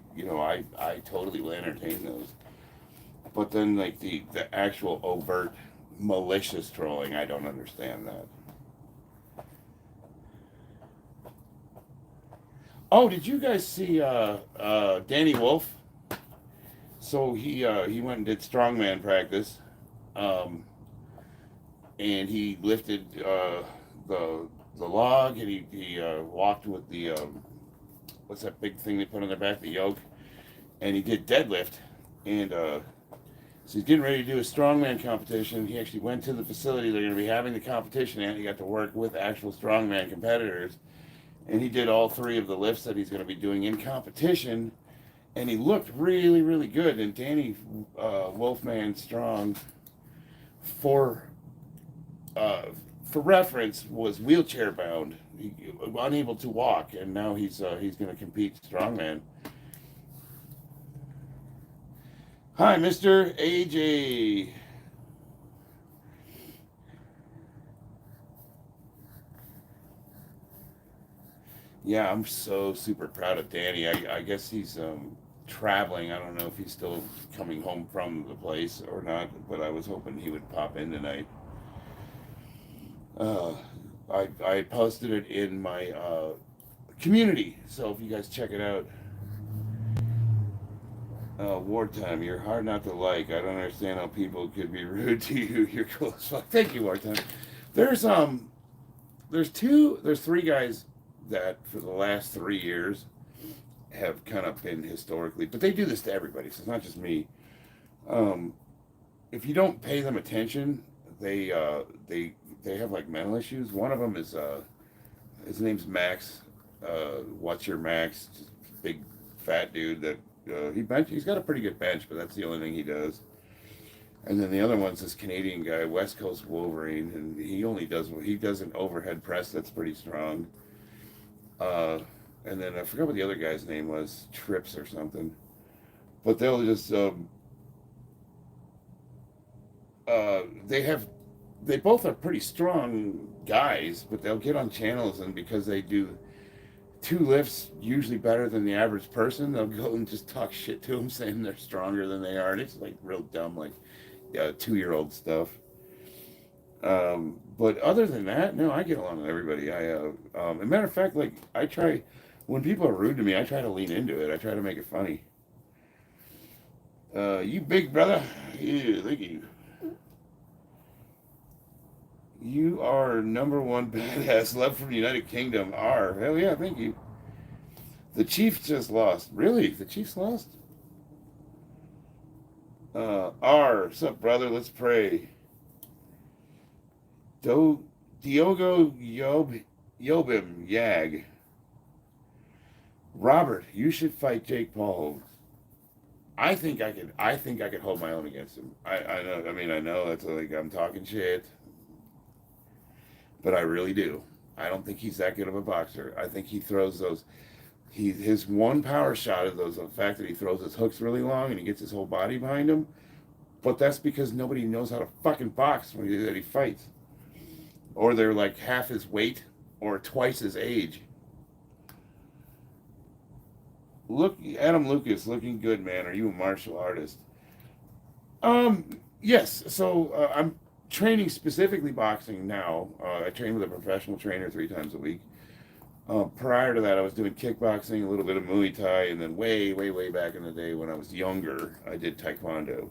I totally will entertain those. But then like the actual overt malicious trolling, I don't understand that. Oh, did you guys see Danny Wolf? So he went and did strongman practice, and he lifted the log, and he walked with the what's that big thing they put on their back, the yoke, and he did deadlift, and so he's getting ready to do a strongman competition. He actually went to the facility they're going to be having the competition at. He got to work with actual strongman competitors. And he did all three of the lifts that he's going to be doing in competition, and he looked really, really good. And Danny Wolfman Strong, for reference, was wheelchair bound, unable to walk, and now he's going to compete strongman. Hi, Mr. AJ. Yeah, I'm so super proud of Danny. I guess he's traveling. I don't know if he's still coming home from the place or not, but I was hoping he would pop in tonight. I posted it in my community, so if you guys check it out. Wartime, you're hard not to like. I don't understand how people could be rude to you. You're cool as fuck. Thank you, Wartime. There's three guys that for the last 3 years have kind of been historically, but they do this to everybody, so it's not just me. If you don't pay them attention, they have like mental issues. One of them is his name's Max. What's your Max? Just big fat dude that he's got a pretty good bench, but that's the only thing he does. And then the other one's this Canadian guy, West Coast Wolverine, and he does an overhead press that's pretty strong. And then I forgot what the other guy's name was, Trips or something. But they'll just they both are pretty strong guys, but they'll get on channels, and because they do 2 lifts usually better than the average person, they'll go and just talk shit to them, saying they're stronger than they are. And it's like real dumb, like 2-year-old stuff. But other than that, no, I get along with everybody. As a matter of fact, like I try, when people are rude to me, I try to lean into it. I try to make it funny. You big brother, yeah, thank you. You are #1 badass. Love from the United Kingdom. Hell yeah, thank you. The Chiefs just lost. Really? The Chiefs lost? What's up, brother? Let's pray. Diogo Yobim Yag. Robert, you should fight Jake Paul. I think I could hold my own against him. I know. I mean, I know that's like I'm talking shit, but I really do. I don't think he's that good of a boxer. I think he throws those. His one power shot is the fact that he throws his hooks really long and he gets his whole body behind him. But that's because nobody knows how to fucking box when he fights, or they're like half his weight or twice his age. Look, Adam Lucas, looking good, man. Are you a martial artist? Yes. So I'm training specifically boxing now. I train with a professional trainer 3 times a week. Prior to that, I was doing kickboxing, a little bit of Muay Thai, and then way, way, way back in the day when I was younger, I did Taekwondo.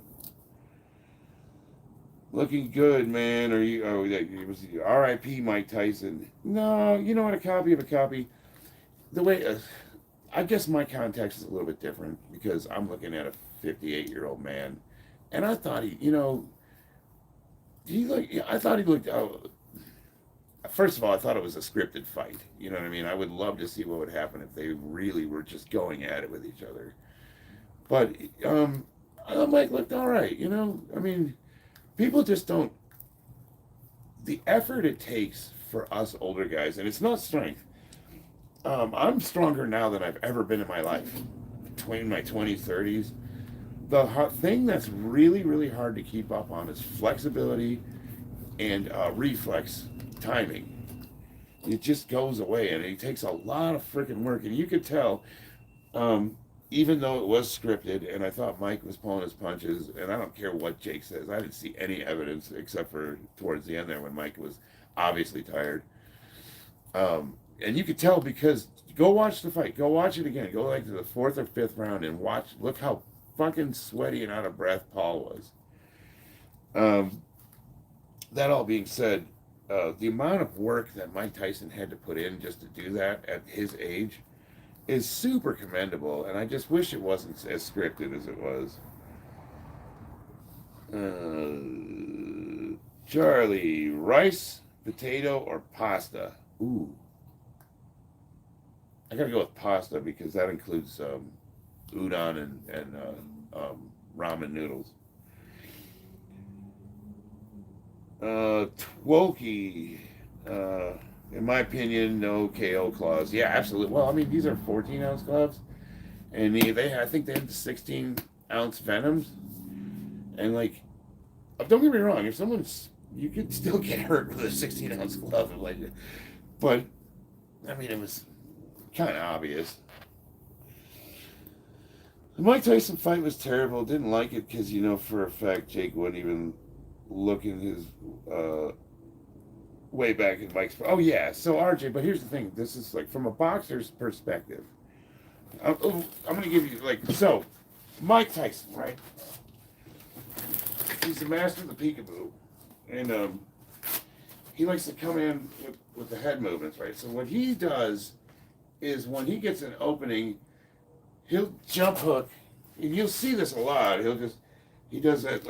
Looking good, man. Are you? Oh, it was R.I.P. Mike Tyson. No, you know what? A copy of a copy. The way, I guess my context is a little bit different because I'm looking at a 58-year-old man, and I thought I thought he looked. First of all, I thought it was a scripted fight. You know what I mean? I would love to see what would happen if they really were just going at it with each other. But I thought Mike looked all right. You know, I mean. People just don't, the effort it takes for us older guys, and it's not strength. I'm stronger now than I've ever been in my life, between my 20s, 30s. The thing that's really, really hard to keep up on is flexibility and reflex timing. It just goes away, and it takes a lot of freaking work, and you could tell, even though it was scripted, and I thought Mike was pulling his punches, and I don't care what Jake says. I didn't see any evidence except for towards the end there when Mike was obviously tired. And you could tell because go watch the fight. Go watch it again. Go like to the 4th or 5th round and watch. Look how fucking sweaty and out of breath Paul was. That all being said, the amount of work that Mike Tyson had to put in just to do that at his age is super commendable, and I just wish it wasn't as scripted as it was. Charlie, rice, potato, or pasta? Ooh. I gotta go with pasta because that includes udon and ramen noodles. Twoki, in my opinion, no KO clause. Yeah, absolutely. Well, I mean, these are 14-ounce gloves, and I think they have the 16-ounce venoms, and like, don't get me wrong, if you could still get hurt with a 16-ounce glove, but I mean, it was kind of obvious. The Mike Tyson fight was terrible. Didn't like it because for a fact Jake wouldn't even look in his way back in Mike's. Oh yeah, so RJ. But here's the thing. This is like from a boxer's perspective. I'm going to give you so. Mike Tyson, right? He's the master of the peekaboo, and he likes to come in with the head movements, right? So what he does is when he gets an opening, he'll jump hook, and you'll see this a lot. He does that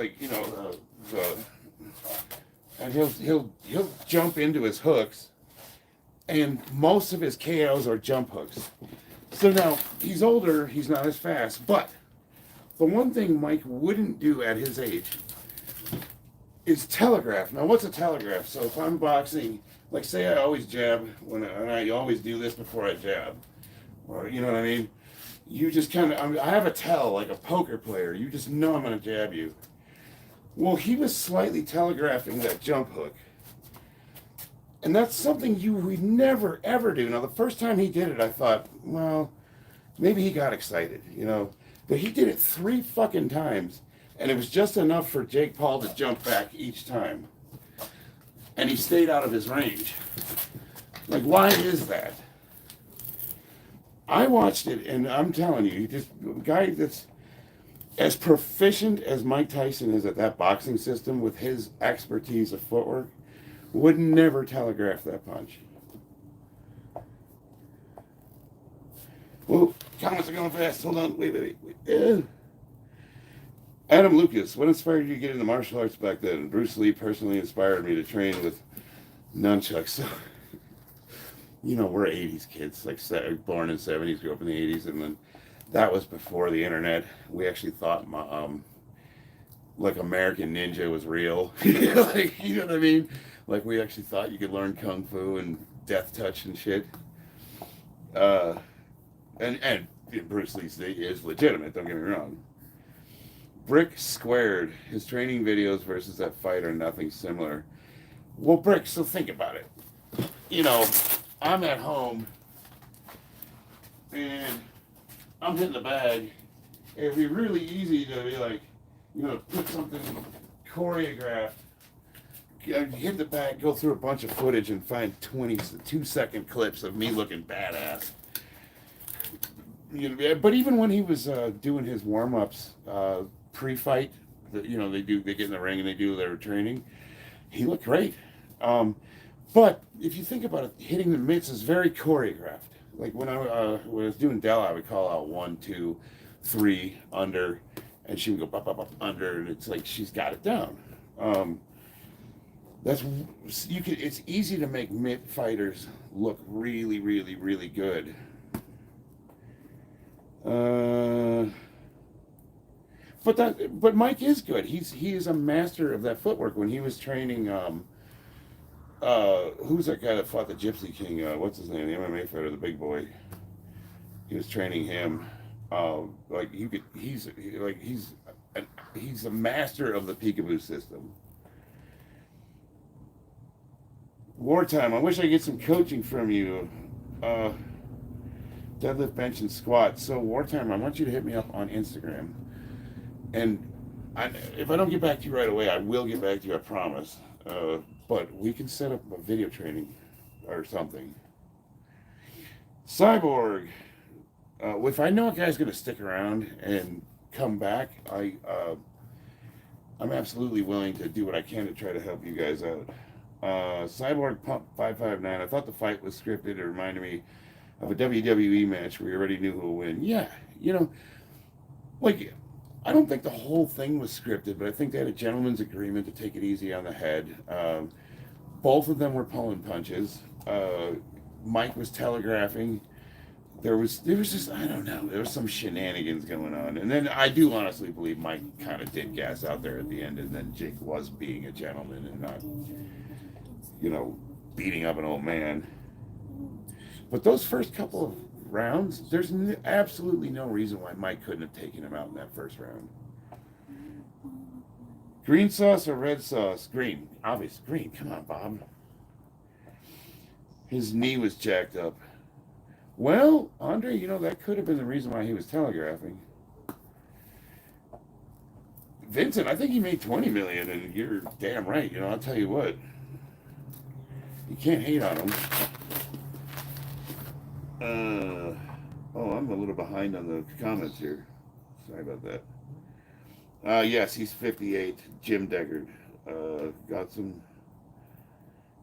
and he'll jump into his hooks, and most of his KOs are jump hooks. So now he's older, he's not as fast, but the one thing Mike wouldn't do at his age is telegraph. Now, what's a telegraph? So if I'm boxing, like say I always jab and I always do this before I jab, or you know what I mean? You just kind of, I have a tell like a poker player. You just know I'm going to jab you. Well, he was slightly telegraphing that jump hook. And that's something we never, ever do. Now, the first time he did it, I thought, well, maybe he got excited, But he did it 3 fucking times. And it was just enough for Jake Paul to jump back each time. And he stayed out of his range. Like, why is that? I watched it, and I'm telling you, a guy that's as proficient as Mike Tyson is at that boxing system with his expertise of footwork would never telegraph that punch. Whoa, comments are going fast. Hold on. Wait. Adam Lucas, what inspired you to get into martial arts back then? Bruce Lee personally inspired me to train with nunchucks. So, we're 80s kids, like born in 70s, grew up in the 80s, and then that was before the internet. We actually thought like American Ninja was real. Like, you know what I mean? Like we actually thought you could learn kung fu and death touch and shit. Uh, and Bruce Lee is legitimate. Don't get me wrong. Brick Squared, his training videos versus that fight are nothing similar. Well, Brick, so think about it. I'm at home and I'm hitting the bag. It'd be really easy to be like, put something choreographed, hit the bag, go through a bunch of footage and find 2-second clips of me looking badass. But even when he was doing his warm-ups pre-fight, they get in the ring and they do their training, he looked great. But if you think about it, hitting the mitts is very choreographed. Like when I was doing Della, I would call out 1, 2, 3 under, and she would go up under, and it's like she's got it down. It's easy to make mitt fighters look really, really, really good. But Mike is good. He is a master of that footwork. When he was training, who's that guy that fought the Gypsy King? What's his name? The MMA fighter, the big boy. He was training him. He's a master of the peekaboo system. Wartime. I wish I could get some coaching from you. Deadlift, bench, and squat. So Wartime, I want you to hit me up on Instagram. And if I don't get back to you right away, I will get back to you, I promise. But we can set up a video training or something. Cyborg. If I know a guy's going to stick around and come back, I'm absolutely willing to do what I can to try to help you guys out. Cyborg Pump 559. I thought the fight was scripted. It reminded me of a WWE match where you already knew who would win. Yeah, I don't think the whole thing was scripted, but I think they had a gentleman's agreement to take it easy on the head. Both of them were pulling punches. Mike was telegraphing. There was just, I don't know, there was some shenanigans going on. And then I do honestly believe Mike kind of did gas out there at the end, and then Jake was being a gentleman and not, beating up an old man. But those first couple of rounds, there's absolutely no reason why Mike couldn't have taken him out in that first round. Green sauce or red sauce? Green. Obvious. Green. Come on, Bob. His knee was jacked up. Well, Andre, that could have been the reason why he was telegraphing. Vincent, I think he made $20 million, and you're damn right. I'll tell you what. You can't hate on him. I'm a little behind on the comments here. Sorry about that. Yes, he's 58. Jim Deggard.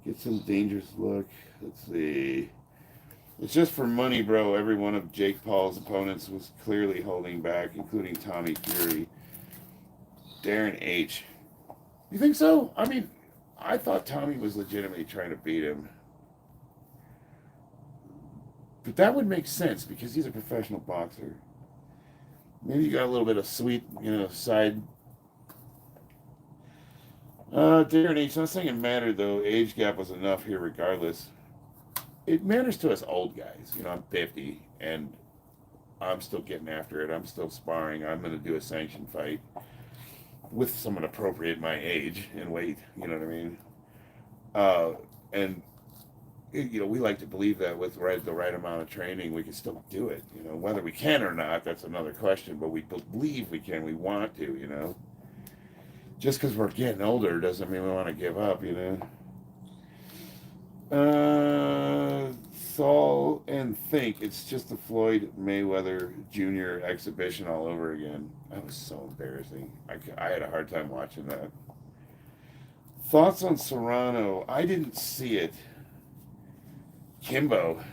Get some dangerous look. Let's see. It's just for money, bro. Every one of Jake Paul's opponents was clearly holding back, including Tommy Fury. Darren H. You think so? I mean, I thought Tommy was legitimately trying to beat him. But that would make sense because he's a professional boxer. Maybe you got a little bit of sweet, side. Darren H. Not saying it mattered, though. Age gap was enough here regardless. It matters to us old guys. I'm 50, and I'm still getting after it. I'm still sparring. I'm going to do a sanctioned fight with someone appropriate my age and weight. You know what I mean? We like to believe that with the right amount of training, we can still do it. Whether we can or not, that's another question. But we believe we can. We want to. Just because we're getting older doesn't mean we want to give up. Saul and think it's just the Floyd Mayweather Jr. exhibition all over again. That was so embarrassing. I had a hard time watching that. Thoughts on Serrano? I didn't see it. Kimbo.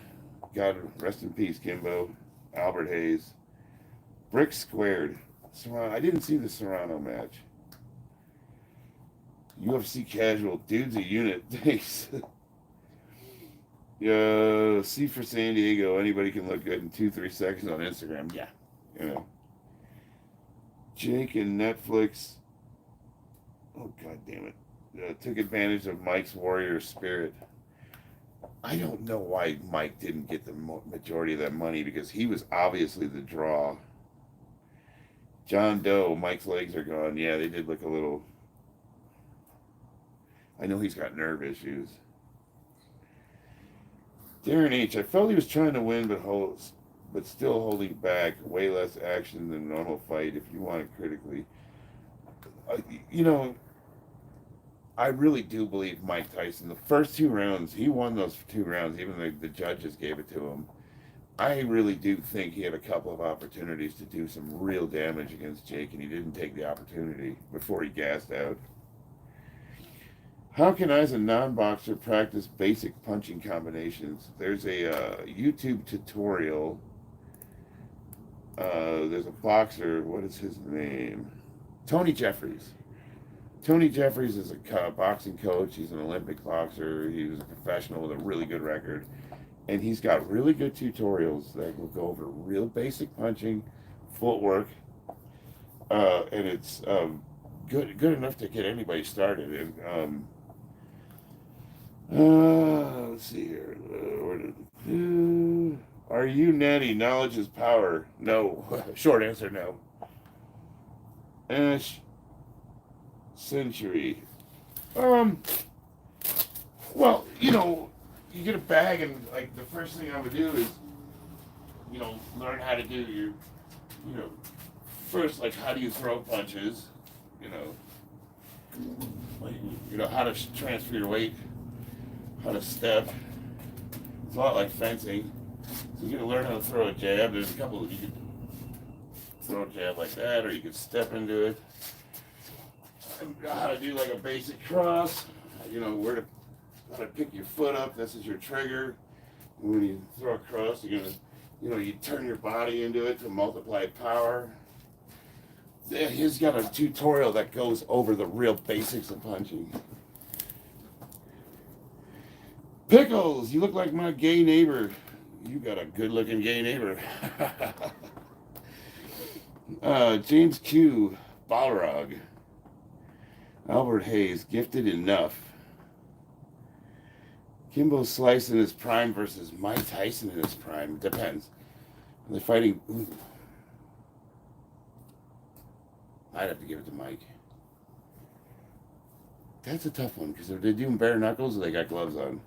God rest in peace, Kimbo. Albert Hayes. Brick Squared. I didn't see the Serrano match. UFC Casual. Dude's a unit. Thanks. C for San Diego. Anybody can look good in 2-3 seconds on Instagram. Yeah. You know. Jake and Netflix. Oh, god damn it. Took advantage of Mike's warrior spirit. I don't know why Mike didn't get the majority of that money, because he was obviously the draw. John Doe, Mike's legs are gone. Yeah, they did look a little... I know he's got nerve issues. Darren H. I felt he was trying to win, but still holding back. Way less action than a normal fight, if you want it critically. You know, I really do believe Mike Tyson, the first 2 rounds, he won those 2 rounds, even though the judges gave it to him. I really do think he had a couple of opportunities to do some real damage against Jake, and he didn't take the opportunity before he gassed out. How can I, as a non-boxer, practice basic punching combinations? There's a YouTube tutorial. There's a boxer, what is his name? Tony Jeffries. Tony Jeffries is a boxing coach. He's an Olympic boxer. He was a professional with a really good record. And he's got really good tutorials that will go over real basic punching, footwork, and it's good enough to get anybody started. And let's see here. Are you natty? Knowledge is power. No. Short answer, no. Ash Century. Well, you know, you get a bag, and like the first thing I would do is, you know, learn how to do your, you know, first, like, how do you throw punches, you know, like, you know, how to transfer your weight, how to step. It's a lot like fencing. So you're gonna learn how to throw a jab. There's a couple of, you could throw a jab like that, or you could step into it. And how to do like a basic cross, you know, how to pick your foot up. This is your trigger. And when you throw a cross, you're gonna, you know, you turn your body into it to multiply power. He's got a tutorial that goes over the real basics of punching. Pickles, you look like my gay neighbor. You got a good-looking gay neighbor. James Q. Balrog. Albert Hayes, gifted enough. Kimbo Slice in his prime versus Mike Tyson in his prime. Depends. They're fighting. Ooh. I'd have to give it to Mike. That's a tough one, because if they're doing bare knuckles, they got gloves on.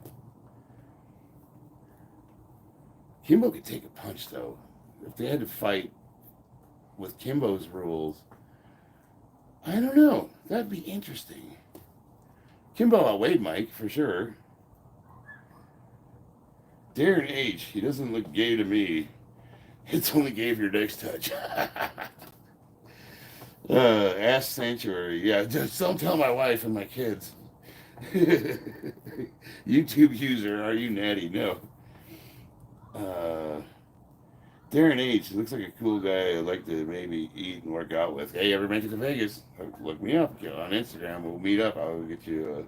Kimbo could take a punch, though. If they had to fight with Kimbo's rules, I don't know. That'd be interesting. Kimbo outweighed Mike, for sure. Darren H. He doesn't look gay to me. It's only gay if your next touch. Ass Sanctuary. Yeah, just don't tell my wife and my kids. YouTube user, are you natty? No. Darren H. Looks like a cool guy I'd like to maybe eat and work out with. Hey, ever make it to Vegas? Look me up. Get on Instagram. We'll meet up. I'll get you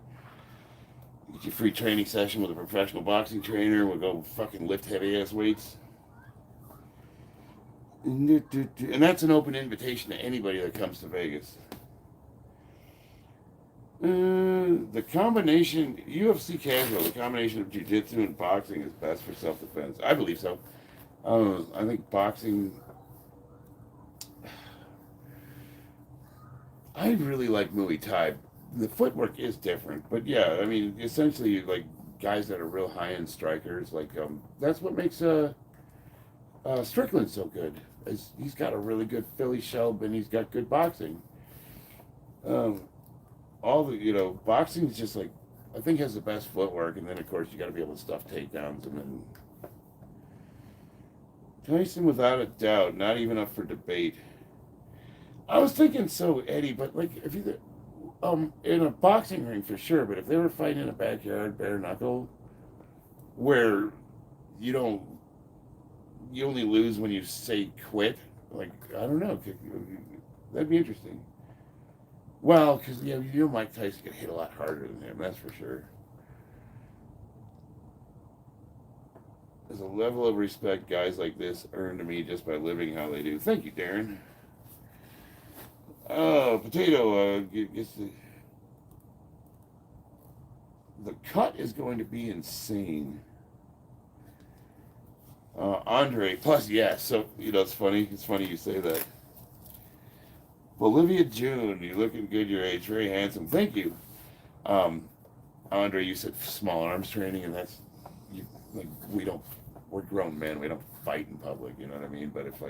a free training session with a professional boxing trainer. We'll go fucking lift heavy ass weights. And that's an open invitation to anybody that comes to Vegas. The combination, UFC casual, the combination of jiu-jitsu and boxing is best for self-defense. I believe so. I think boxing, I really like Muay Thai. The footwork is different, but yeah, I mean, essentially, like, guys that are real high-end strikers, like, that's what makes Strickland so good. He's got a really good Philly shell, and he's got good boxing. All the, you know, boxing is just like, I think has the best footwork, and then of course you got to be able to stuff takedowns, and then Tyson without a doubt, not even up for debate. I was thinking so, Eddie, but like if you, in a boxing ring for sure, but if they were fighting in a backyard bare knuckle, where you don't, you only lose when you say quit. Like, I don't know. That'd be interesting. Well, because Mike Tyson could hit a lot harder than him. That's for sure. There's a level of respect guys like this earn to me just by living how they do. Thank you, Darren. Potato gets the cut is going to be insane. Andre, plus, yeah, so, it's funny. It's funny you say that. Bolivia June, you're looking good your age. Very handsome. Thank you. Andre, you said small arms training, and that's, we're grown men. We don't fight in public, you know what I mean? But if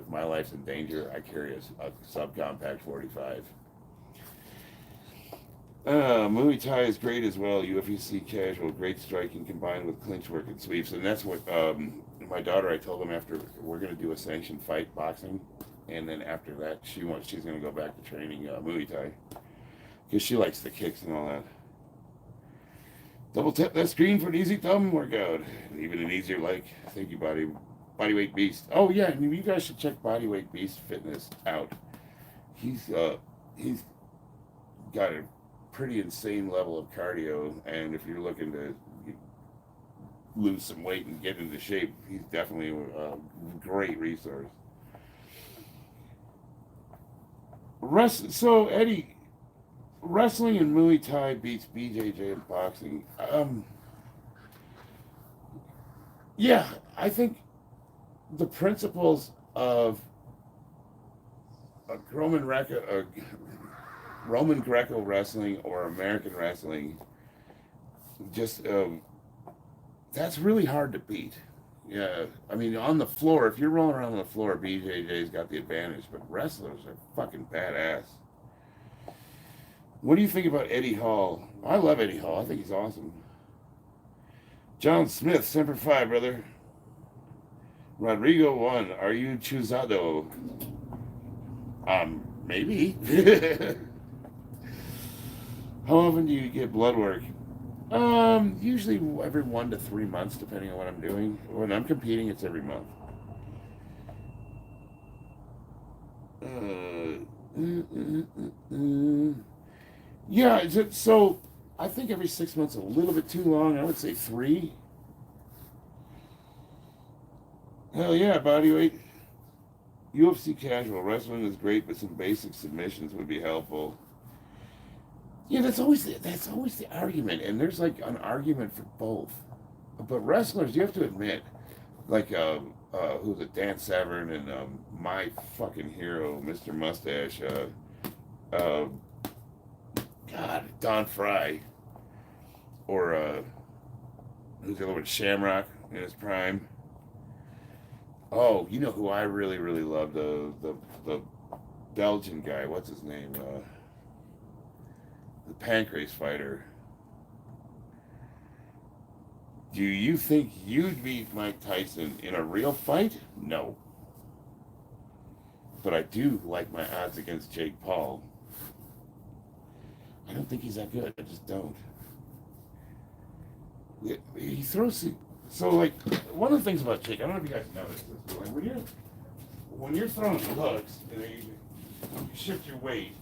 my life's in danger, I carry a subcompact 45. Muay Thai is great as well. UFC casual, great striking combined with clinch work and sweeps. And that's what my daughter, I told them after we're going to do a sanctioned fight boxing. And then after that, she's going to go back to training Muay Thai. Because she likes the kicks and all that. Double tap that screen for an easy thumb workout. Even an easier like. Thank you, Bodyweight Beast. Oh, yeah, and you guys should check Bodyweight Beast Fitness out. He's got a pretty insane level of cardio, and if you're looking to lose some weight and get into shape, he's definitely a great resource. So, Eddie, wrestling and Muay Thai beats BJJ in boxing. Yeah, I think the principles of Roman Greco wrestling or American wrestling, just that's really hard to beat. Yeah, I mean, on the floor, if you're rolling around on the floor, BJJ's got the advantage, but wrestlers are fucking badass. What do you think about Eddie Hall? I love Eddie Hall. I think he's awesome. John Smith, Semper Fi, brother. Rodrigo 1, are you Chuzado? Maybe. How often do you get blood work? Usually every 1 to 3 months, depending on what I'm doing. When I'm competing, it's every month. Yeah, so I think every 6 months a little bit too long. I would say 3. Hell yeah, bodyweight. UFC casual wrestling is great, but some basic submissions would be helpful. Yeah, that's always the argument, and there's like an argument for both. But wrestlers, you have to admit, like who's it, Dan Severn and my fucking hero, Mr. Mustache, God, Don Fry, or who's the other one, Shamrock in his prime. Oh, you know who I really, really love, the Belgian guy. What's his name? The pancrase fighter. Do you think you'd beat Mike Tyson in a real fight? No. But I do like my odds against Jake Paul. I don't think he's that good. I just don't. He throws... So, like, one of the things about Jake, I don't know if you guys noticed this, but like when you're throwing hooks, you shift your weight,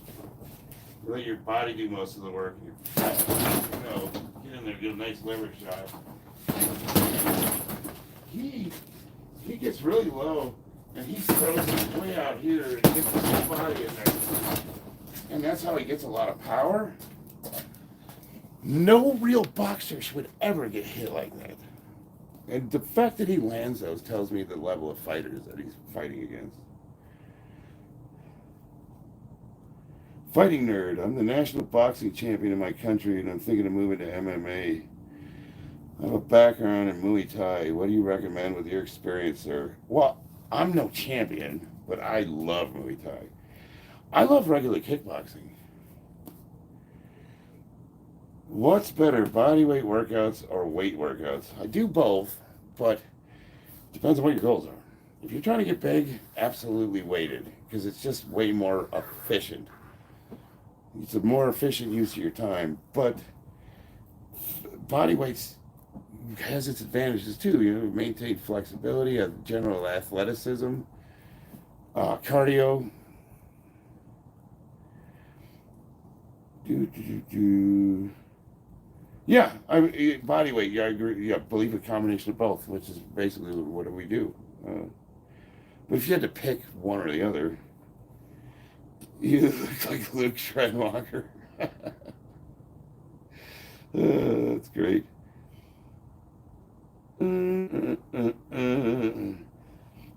you let your body do most of the work, and get in there, get a nice leverage shot. He gets really low, and he throws his way out here and gets his body in there. And that's how he gets a lot of power. No real boxer should ever get hit like that. And the fact that he lands those tells me the level of fighters that he's fighting against. Fighting nerd. I'm the national boxing champion in my country, and I'm thinking of moving to MMA. I have a background in Muay Thai. What do you recommend with your experience, sir? Well, I'm no champion, but I love Muay Thai. I love regular kickboxing. What's better, bodyweight workouts or weight workouts? I do both, but it depends on what your goals are. If you're trying to get big, absolutely weighted, because it's just way more efficient. It's a more efficient use of your time, but bodyweights has its advantages too. You know, maintain flexibility, general athleticism, cardio. Yeah, body weight. Yeah, I agree. Yeah, believe a combination of both, which is basically what do we do. But if you had to pick one or the other, you look like Luke Shredwalker. That's great.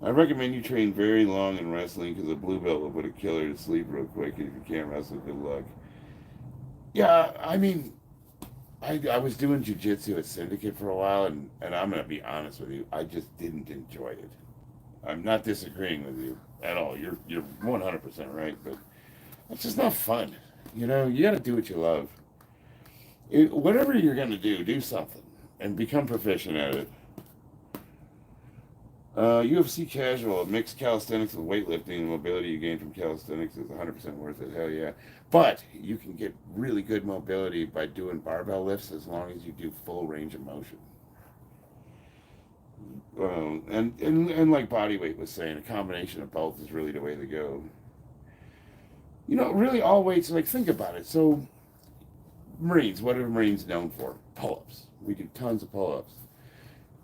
I recommend you train very long in wrestling because a blue belt will put a killer to sleep real quick. And if you can't wrestle, good luck. Yeah, I mean, I was doing jiu-jitsu at Syndicate for a while, and I'm going to be honest with you, I just didn't enjoy it. I'm not disagreeing with you at all. You're 100% right, but it's just not fun. You know, you got to do what you love. Whatever you're going to do something and become proficient at it. UFC casual, mixed calisthenics with weightlifting and mobility you gain from calisthenics is 100% worth it. Hell yeah. But you can get really good mobility by doing barbell lifts as long as you do full range of motion. And like Bodyweight was saying, a combination of both is really the way to go. You know, really all weights, like think about it. So Marines, what are Marines known for? Pull-ups. We do tons of pull-ups.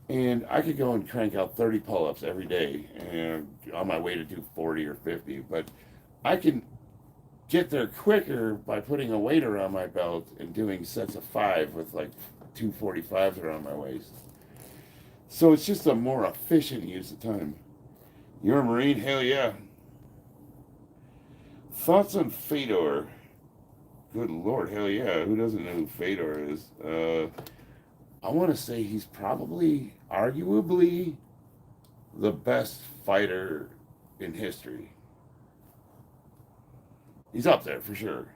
And I could go and crank out 30 pull-ups every day and on my way to do 40 or 50. But I can get there quicker by putting a weight around my belt and doing sets of 5 with like 245s around my waist. So it's just a more efficient use of time. You're a Marine? Hell yeah. Thoughts on Fedor? Good Lord, hell yeah. Who doesn't know who Fedor is? I want to say he's probably, arguably, the best fighter in history. He's up there for sure.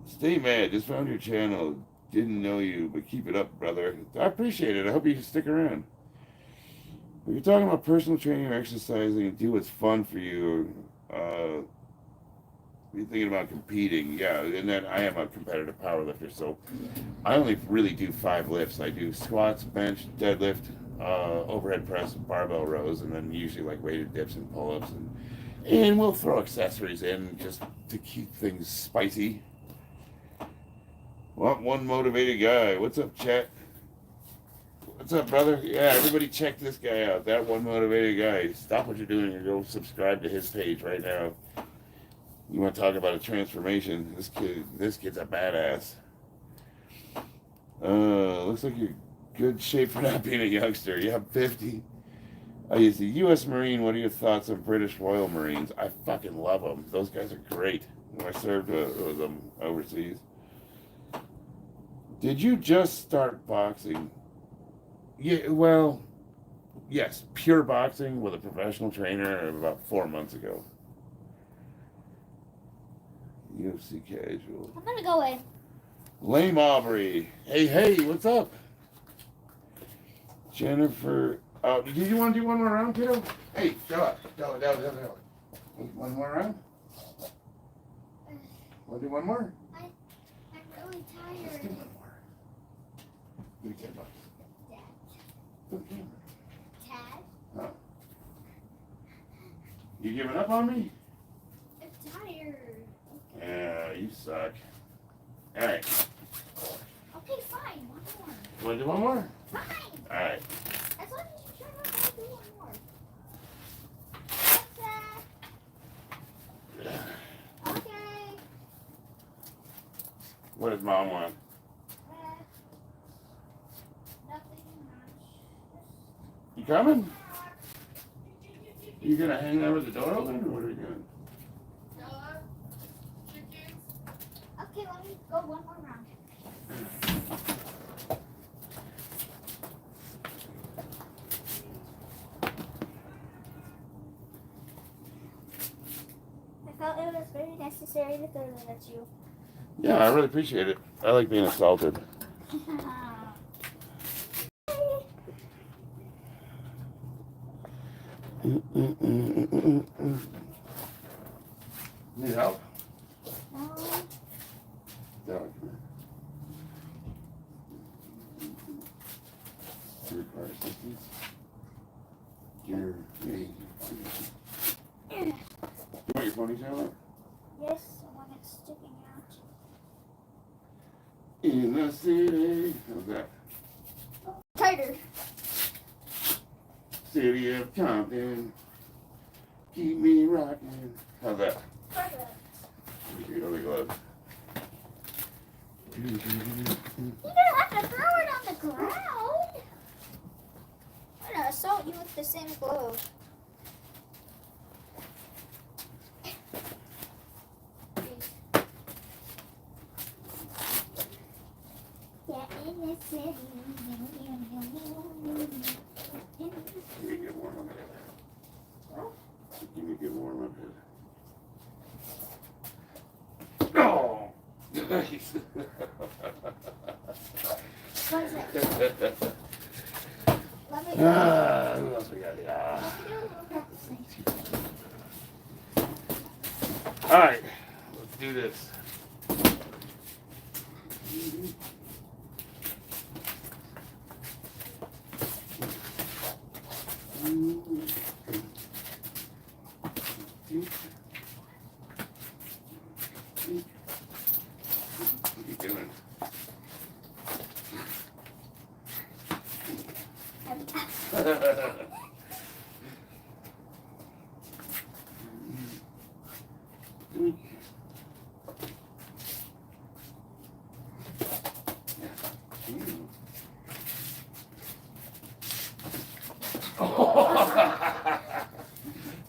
Stay mad. Just found your channel. Didn't know you, but keep it up, brother. I appreciate it. I hope you stick around. If you're talking about personal training or exercising, do what's fun for you. You're thinking about competing, yeah, and then I am a competitive powerlifter, so I only really do 5 lifts. I do squats, bench, deadlift, overhead press, barbell rows, and then usually like weighted dips and pull-ups, and we'll throw accessories in just to keep things spicy. Want one motivated guy. What's up, chat? What's up, brother? Yeah, everybody check this guy out. That one motivated guy. Stop what you're doing and go subscribe to his page right now. You want to talk about a transformation? This kid's a badass. Looks like you're good shape for not being a youngster. Yeah, I'm 50. He's a U.S. Marine. What are your thoughts on British Royal Marines? I fucking love them. Those guys are great. I served with them overseas. Did you just start boxing? Yeah, well, yes, pure boxing with a professional trainer about 4 months ago. UFC casual. I'm gonna go in. Lame Aubrey. Hey, what's up? Jennifer. Oh, did you want to do one more round, kiddo? Hey, Della. One more round? Want to do one more? I'm really tired. Let's do one more. Give me $10. Dad. Dad? Huh? You giving up on me? I'm tired. Yeah, you suck. Alright. Okay, fine. One more. Want to do one more? Fine. Alright. As long as you shut up, I'll do one more. Okay. What does Mom want? Nothing much. You coming? You gonna hang there with the door open, or what are you doing? Okay, let me go one more round. I felt it was very necessary to throw that at you. Yeah, I really appreciate it. I like being assaulted. Need help? No. No, come here. Require assistance. Your, hey. You want your ponytail up? Yes, I want it sticking out. In the city. How's that? Tighter. City of Compton. Keep me rocking. How's that? Perfect. Here, let me glove. You're gonna have to throw it on the ground. I'm gonna assault you with the same glove. Yeah, in the city. Give me a good warm up here. Give me a good warm up here. Oh! Nice! What is it? Let me go. Who else we got here? Alright, let's do this. What are you doing?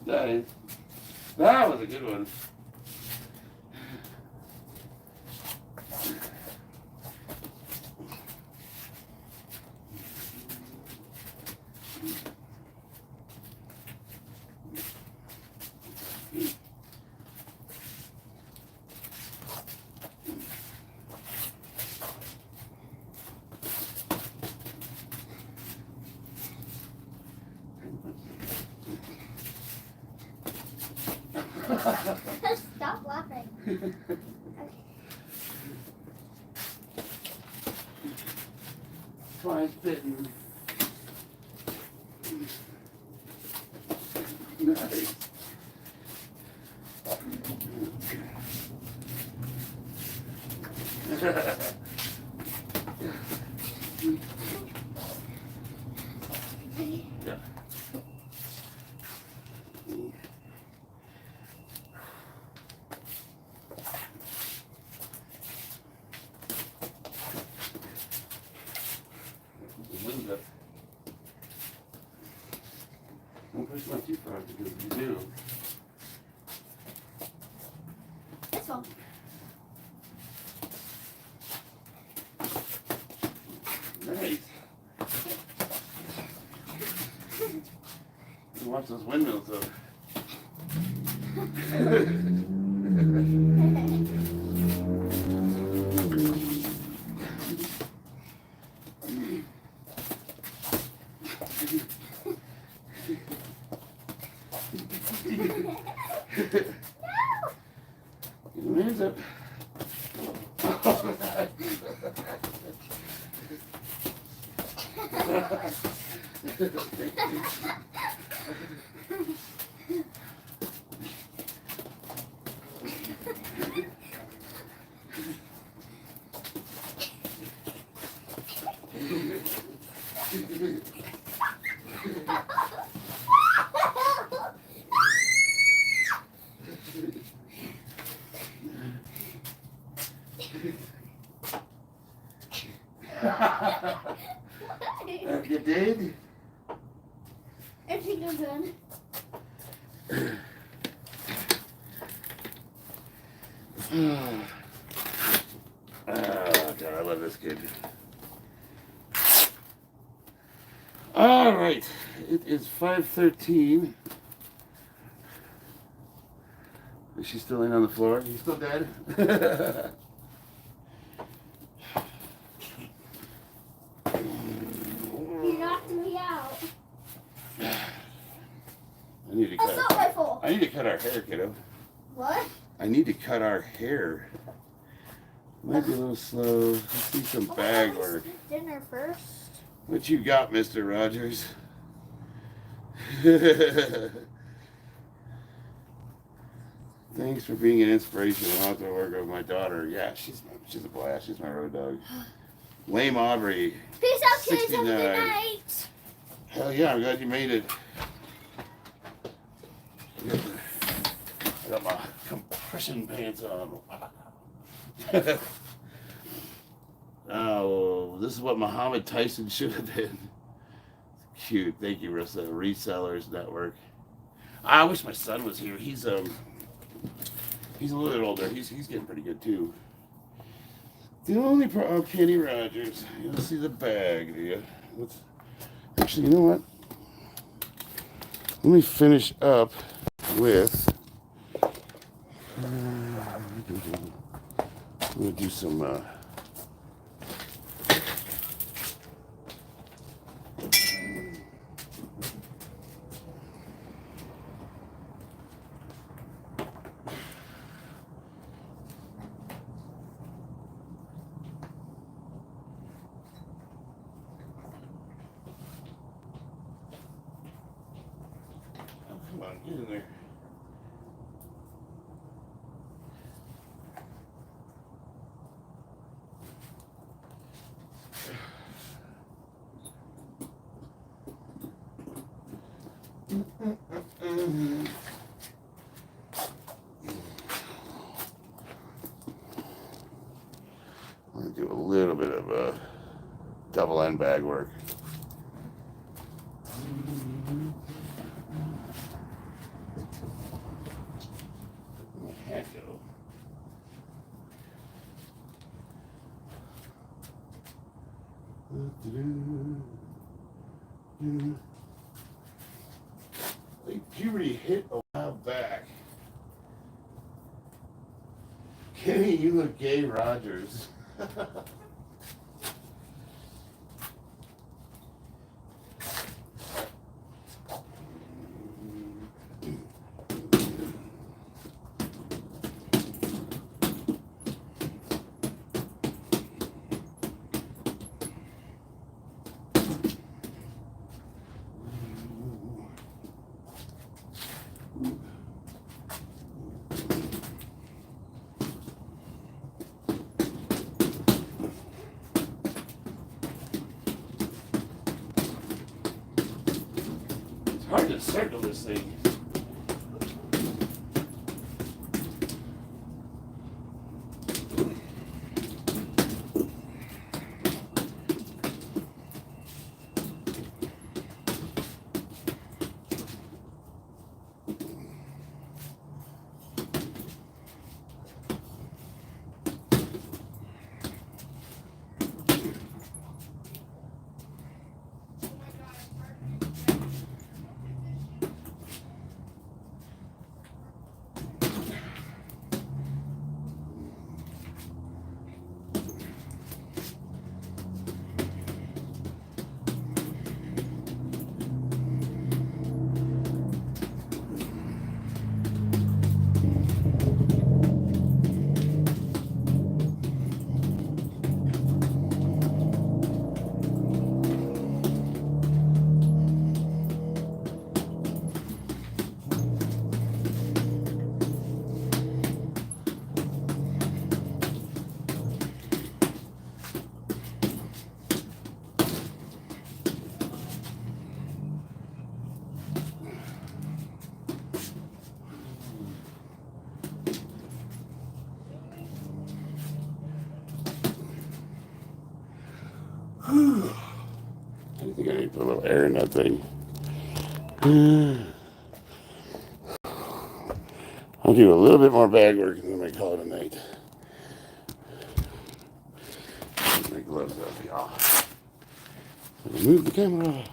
Nice. That was a good one. Stop laughing. Okay. Twice bitten. Nice. Yeah. Don't push my too far because if you do. This one. Nice. You watch those windmills though. Get your hands up. You did? I think I'm done. Oh, God, I love this kid. All right, it is 5:13. Is she still laying on the floor? You still dead? You knocked me out. Assault rifle. I need to cut our hair, kiddo. What? I need to cut our hair. Might be a little slow. Let's see some bag work. Dinner first. What you got, Mr. Rogers? Thanks for being an inspiration. I'll have to work with my daughter. Yeah, she's a blast. She's my road dog. Lame Aubrey. Peace out, kids. Have a 69. good night. Hell yeah, I'm glad you made it. I got my compression pants on. Oh, this is what Muhammad Tyson should have been. Cute. Thank you, Rissa. Resellers Network. I wish my son was here. He's a little bit older. He's getting pretty good too. The only oh, Kenny Rogers. You don't see the bag, do you? Actually, you know what? Let me finish up with. I'm gonna do some. Come on, get in there. I'm going to do a little bit of double end bag work. Like puberty hit a while back. Kenny, you look gay, Rogers. Hard to circle this thing. I think I need to put a little air in that thing. I'll do a little bit more bag work and then I call it a night. Put my gloves up, y'all. Move the camera.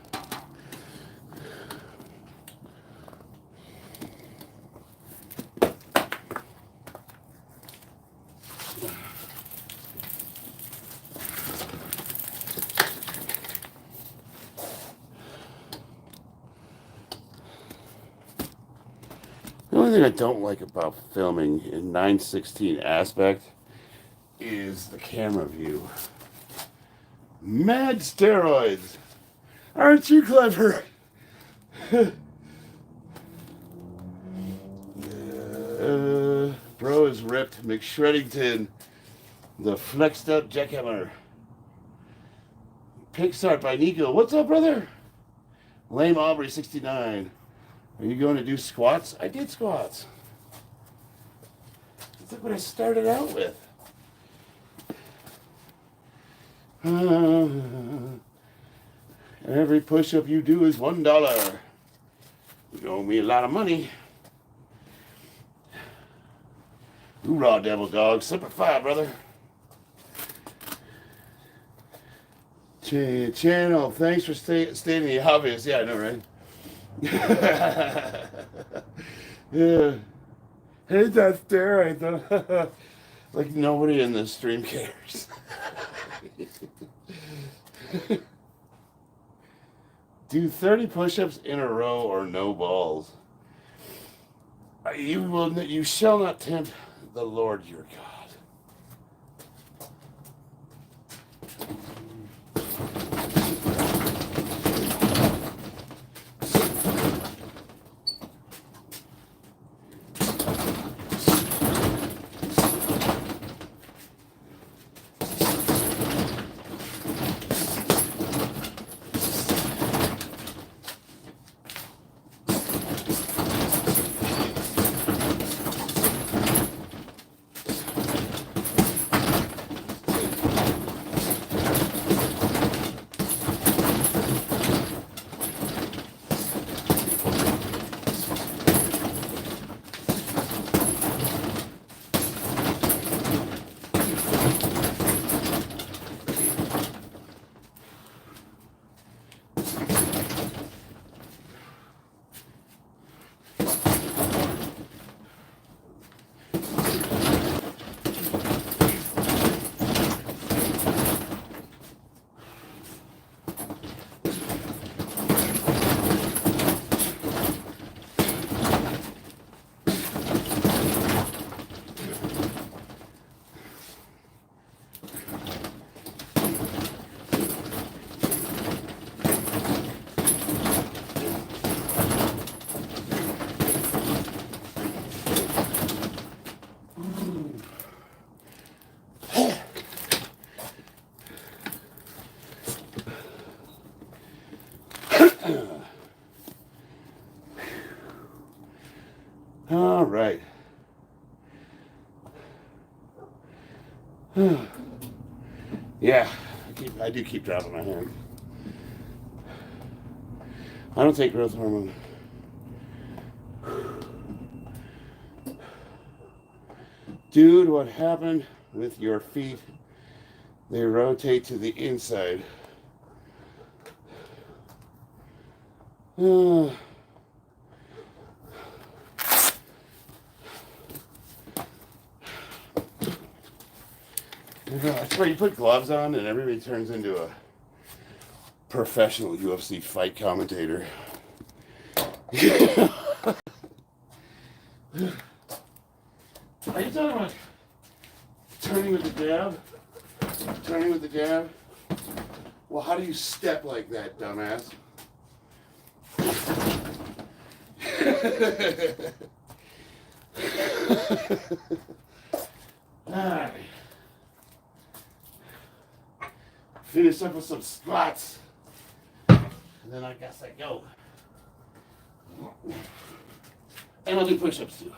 The only thing I don't like about filming in 9:16 aspect is the camera view. Mad steroids. Aren't you clever? Bro is ripped. McShreddington. The flexed up jackhammer. Pick start by Nico. What's up, brother? Lame Aubrey 69. Are you going to do squats? I did squats. That's what I started out with. Every push-up you do is $1. You owe me a lot of money. Hoorah, devil dog. Slipper 5, brother. Channel, thanks for stating the obvious. Yeah, I know, right? Yeah. Hey, that's steroids. Like nobody in this stream cares. Do 30 push-ups in a row or no balls. You shall not tempt the Lord your God. All right. Yeah, I do keep dropping my hand. I don't take growth hormone. Dude, what happened with your feet? They rotate to the inside. That's where you put gloves on and everybody turns into a professional UFC fight commentator. Are you talking about turning with the jab? Turning with the jab? Well, how do you step like that, dumbass? Alright. Finish up with some squats. And then I guess I go. And I'll do push-ups too.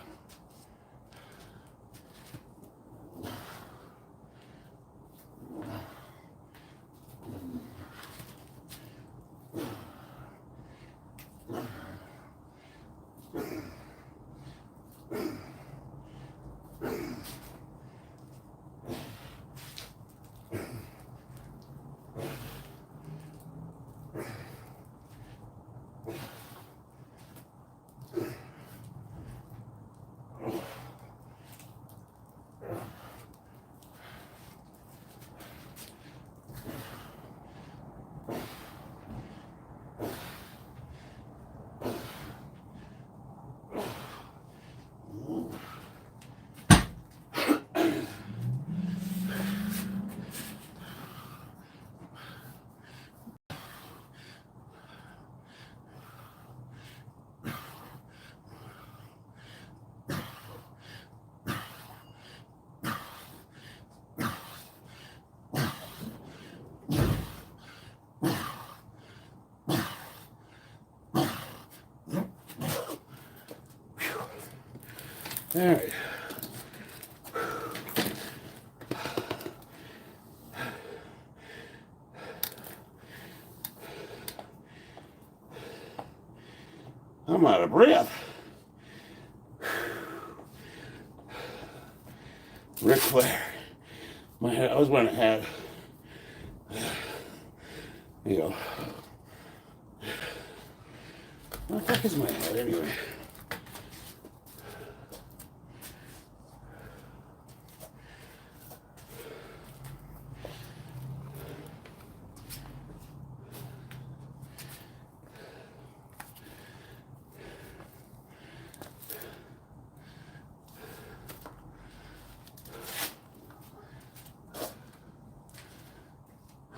All right. I'm out of breath. Ric Flair. My head, I was wearing a hat. You know. What the fuck is my hat anyway?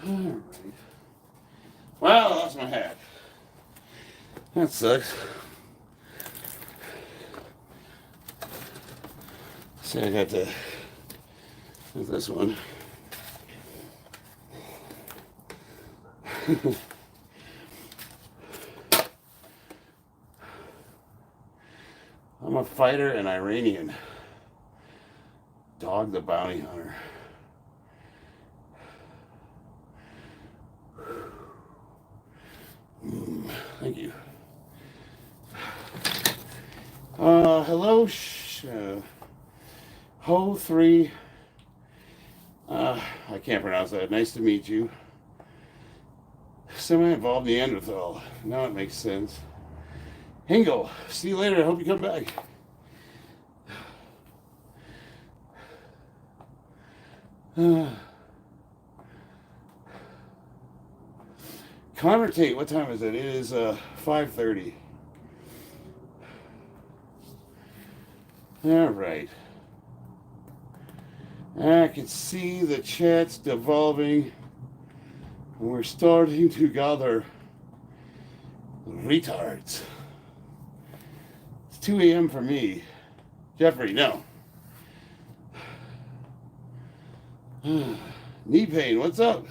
Alright. Well, I lost my hat. That sucks. See, I got this one. I'm a fighter and Iranian. Dog the bounty hunter. Thank you. Hello, Ho3. I can't pronounce that. Nice to meet you. Semi-involved Neanderthal. Now it makes sense. Hingle. See you later. I hope you come back. Convertate. What time is it? It is 5:30. All right. I can see the chat's devolving. And we're starting to gather retards. It's 2 a.m. for me. Jeffrey, no. Knee pain, what's up?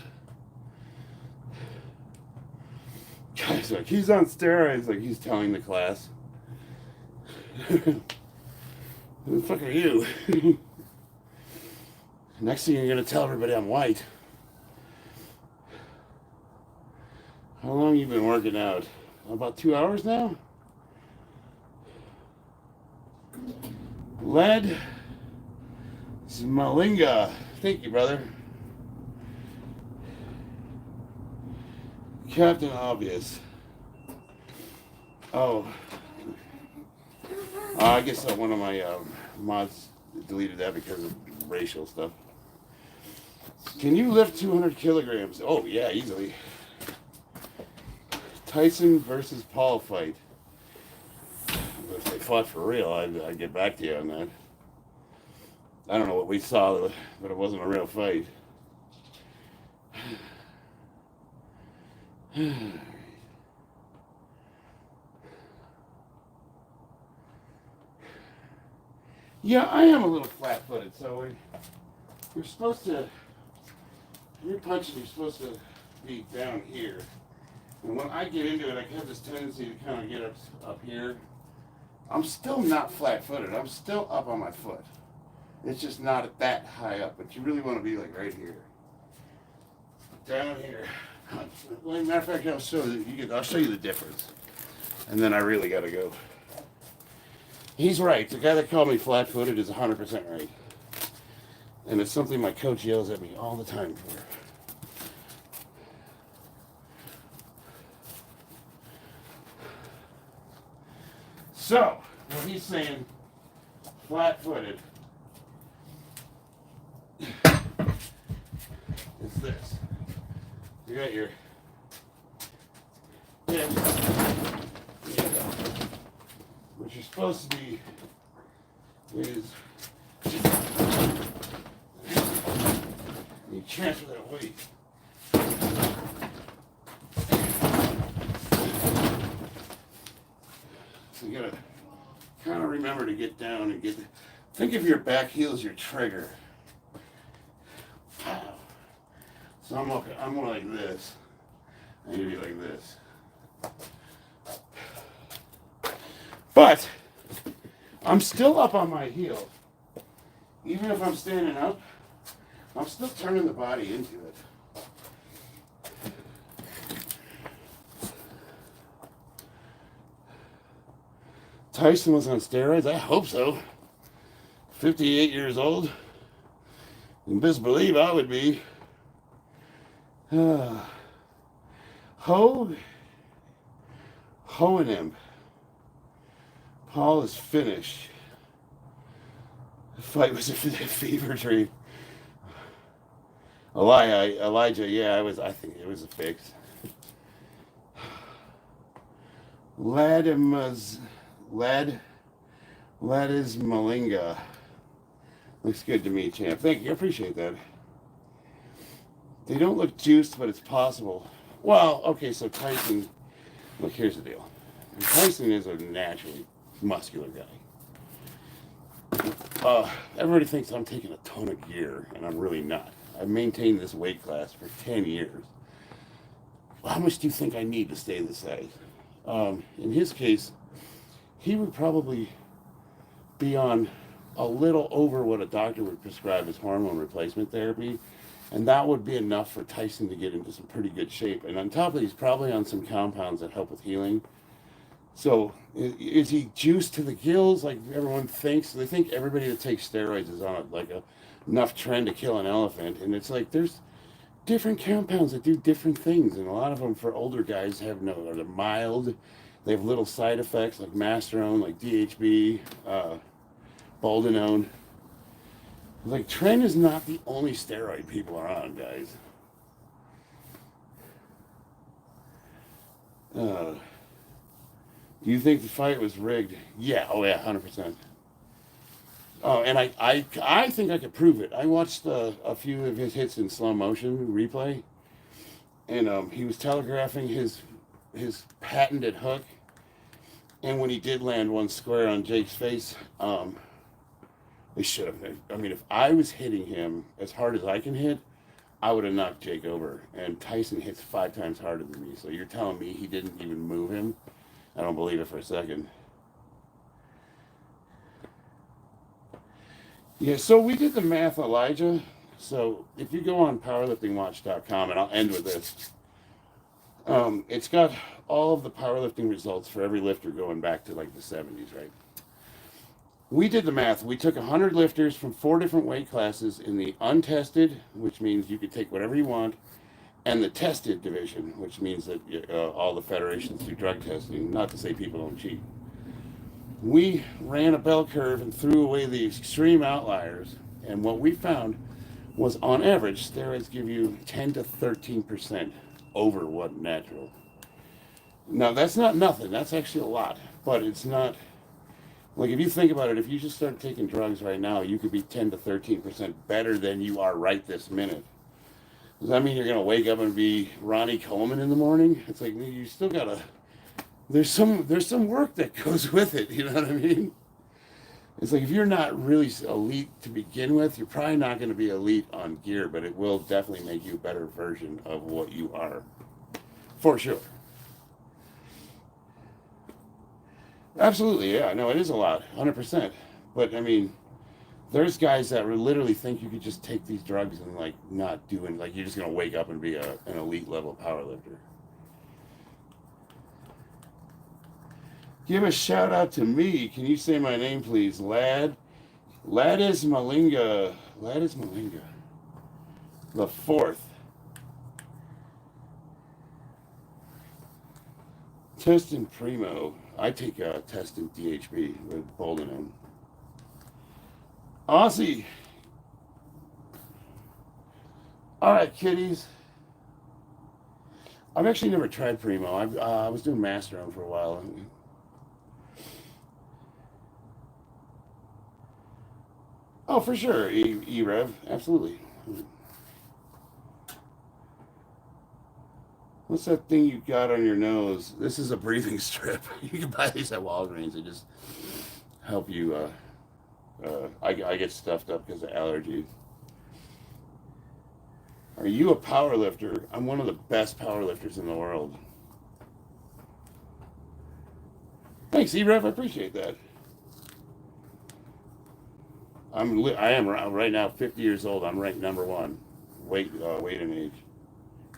Guys, like he's on steroids, like he's telling the class. Who the fuck are you? Next thing you're gonna tell everybody I'm white. How long you been working out? About 2 hours now? Lead Smalinga. Thank you, brother. Captain Obvious. Oh. I guess one of my mods deleted that because of racial stuff. Can you lift 200 kilograms? Oh, yeah, easily. Tyson versus Paul fight. If they fought for real, I'd get back to you on that. I don't know what we saw, but it wasn't a real fight. Yeah, I am a little flat-footed, so you're supposed to, when you're punching, you're supposed to be down here. And when I get into it, I have this tendency to kind of get up here. I'm still not flat-footed. I'm still up on my foot. It's just not that high up, but you really want to be like right here. Down here. Well, as a matter of fact, I'll show you the difference. And then I really got to go. He's right. The guy that called me flat-footed is 100% right. And it's something my coach yells at me all the time for. So, when he's saying flat-footed, it's this. You got your hip. What you're supposed to be is you transfer that weight. So you gotta kind of remember to get down and think of your back heel as your trigger. Wow. So I'm more like this. I need to be like this. I'm still up on my heel. Even if I'm standing up, I'm still turning the body into it. Tyson was on steroids? I hope so. 58 years old. You best believe I would be. Ho and him. Paul is finished. The fight was a fever dream. Elijah, yeah, I think it was a fix. Ladis Malinga. Looks good to me, champ. Thank you, I appreciate that. They don't look juiced, but it's possible. Well, okay, so Tyson, look, here's the deal. Tyson is a naturally muscular guy. Everybody thinks I'm taking a ton of gear, and I'm really not. I've maintained this weight class for 10 years. How much do you think I need to stay this size? In his case, he would probably be on a little over what a doctor would prescribe as hormone replacement therapy, and that would be enough for Tyson to get into some pretty good shape. And on top of it, he's probably on some compounds that help with healing. So is he juiced to the gills like everyone thinks? They think everybody that takes steroids is on enough trend to kill an elephant, and it's like there's different compounds that do different things, and a lot of them for older guys they're mild. They have little side effects like masterone, like DHB, boldenone. Like tren is not the only steroid people are on, guys. Do you think the fight was rigged? Yeah, oh yeah, 100%. Oh, and I think I could prove it. I watched a few of his hits in slow motion replay, and he was telegraphing his patented hook. And when he did land one square on Jake's face, they should have. I mean, if I was hitting him as hard as I can hit, I would have knocked Jake over. And Tyson hits 5 times harder than me. So you're telling me he didn't even move him? I don't believe it for a second. Yeah, so we did the math, Elijah. So if you go on powerliftingwatch.com, and I'll end with this, it's got all of the powerlifting results for every lifter going back to like the 70s, right? We did the math. We took 100 lifters from 4 different weight classes in the untested, which means you could take whatever you want, and the tested division, which means that all the federations do drug testing, not to say people don't cheat. We ran a bell curve and threw away the extreme outliers, and what we found was, on average, steroids give you 10 to 13% over what natural. Now, that's not nothing. That's actually a lot, but it's not. Like, if you think about it, if you just start taking drugs right now, you could be 10 to 13% better than you are right this minute. Does that mean you're going to wake up and be Ronnie Coleman in the morning? It's like, you still got to, there's some work that goes with it, you know what I mean? It's like, if you're not really elite to begin with, you're probably not going to be elite on gear, but it will definitely make you a better version of what you are. For sure. Absolutely, yeah. No, it is a lot, 100%. But, I mean, there's guys that literally think you could just take these drugs and, like, not do it. Like, you're just going to wake up and be an elite level powerlifter. Give a shout out to me. Can you say my name, please? Ladis Malinga. Ladis Malinga. The 4th. Testing Primo. I take a test in DHB with boldenone. Aussie. All right, kiddies. I've actually never tried Primo. I was doing Masterone for a while. Oh, for sure, E-Rev. Absolutely. What's that thing you got on your nose? This is a breathing strip. You can buy these at Walgreens. They just help you. I get stuffed up because of allergies. Are you a power lifter? I'm one of the best power lifters in the world. Thanks, E-Rev. I appreciate that. I am right now 50 years old. I'm ranked number one, weight and age,